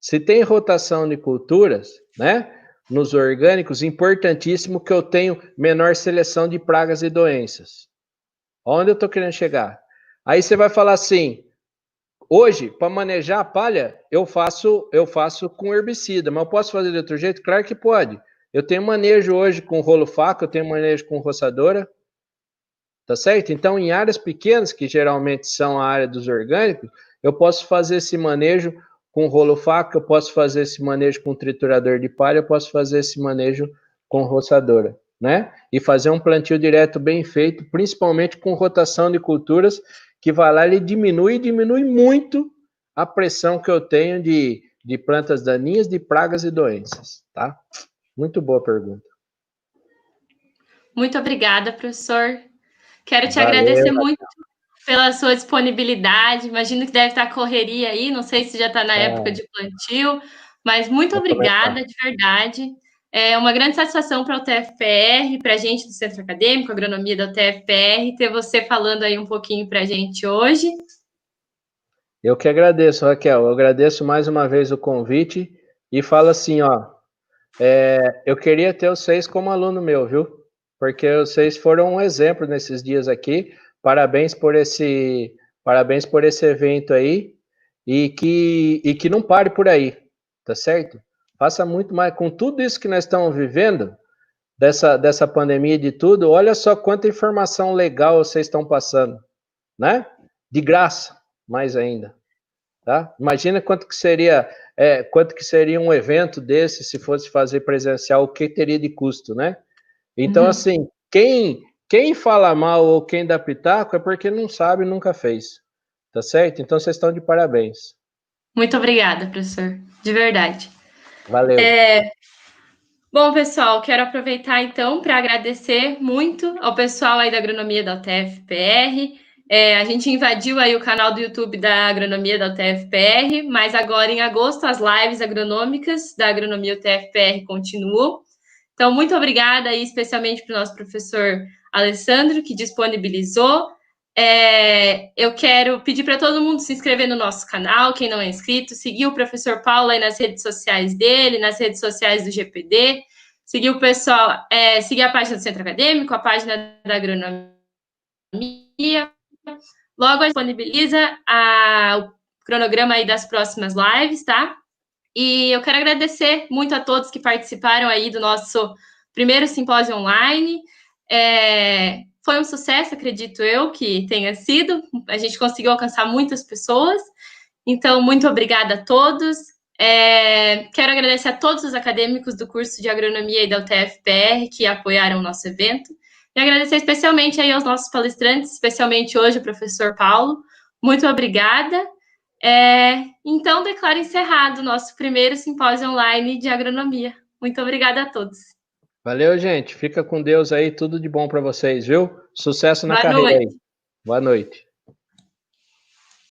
Se tem rotação de culturas, né? Nos orgânicos, importantíssimo que eu tenho menor seleção de pragas e doenças. Onde eu estou querendo chegar? Aí você vai falar assim, hoje, para manejar a palha, eu faço com herbicida, mas eu posso fazer de outro jeito? Claro que pode. Eu tenho manejo hoje com rolo faca, eu tenho manejo com roçadora, tá certo? Então, em áreas pequenas, que geralmente são a área dos orgânicos, eu posso fazer esse manejo com rolo faca, eu posso fazer esse manejo com triturador de palha, eu posso fazer esse manejo com roçadora, né? E fazer um plantio direto bem feito, principalmente com rotação de culturas, que vai lá e diminui muito a pressão que eu tenho de plantas daninhas, de pragas e doenças, tá? Muito boa pergunta. Muito obrigada, professor. Quero te agradecer muito pela sua disponibilidade. Imagino que deve estar correria aí, não sei se já está na época de plantio, mas muito obrigada, de verdade. É uma grande satisfação para o TFPR, para a gente do Centro Acadêmico, Agronomia da TFPR, ter você falando aí um pouquinho para a gente hoje. Eu que agradeço, Raquel. Eu agradeço mais uma vez o convite e falo assim, ó, eu queria ter vocês como aluno meu, viu? Porque vocês foram um exemplo nesses dias aqui. Parabéns por esse evento aí e que não pare por aí, tá certo? Faça muito mais. Com tudo isso que nós estamos vivendo, dessa pandemia e de tudo, olha só quanta informação legal vocês estão passando, né? De graça, mais ainda, tá? Imagina quanto que seria um evento desse se fosse fazer presencial, o que teria de custo, né? Então, assim, quem fala mal ou quem dá pitaco é porque não sabe e nunca fez, tá certo? Então, vocês estão de parabéns. Muito obrigada, professor, de verdade. Valeu. Bom, pessoal, quero aproveitar, então, para agradecer muito ao pessoal aí da Agronomia da UTF-PR. A gente invadiu aí o canal do YouTube da Agronomia da UTF-PR, mas agora, em agosto, as lives agronômicas da Agronomia UTF-PR continuam. Então, muito obrigada aí, especialmente para o nosso professor Alessandro, que disponibilizou. Eu quero pedir para todo mundo se inscrever no nosso canal, quem não é inscrito, seguir o professor Paulo aí nas redes sociais dele, nas redes sociais do GPD, seguir o pessoal, seguir a página do Centro Acadêmico, a página da Agronomia. Logo, a gente disponibiliza o cronograma aí das próximas lives, tá? E eu quero agradecer muito a todos que participaram aí do nosso primeiro simpósio online. Foi um sucesso, acredito eu, que tenha sido. A gente conseguiu alcançar muitas pessoas. Então, muito obrigada a todos. Quero agradecer a todos os acadêmicos do curso de Agronomia e da UTF-PR que apoiaram o nosso evento. E agradecer especialmente aí aos nossos palestrantes, especialmente hoje o professor Paulo. Muito obrigada. Então, declaro encerrado o nosso primeiro simpósio online de agronomia. Muito obrigada a todos. Valeu, gente. Fica com Deus aí. Tudo de bom para vocês, viu? Sucesso na carreira aí. Boa noite.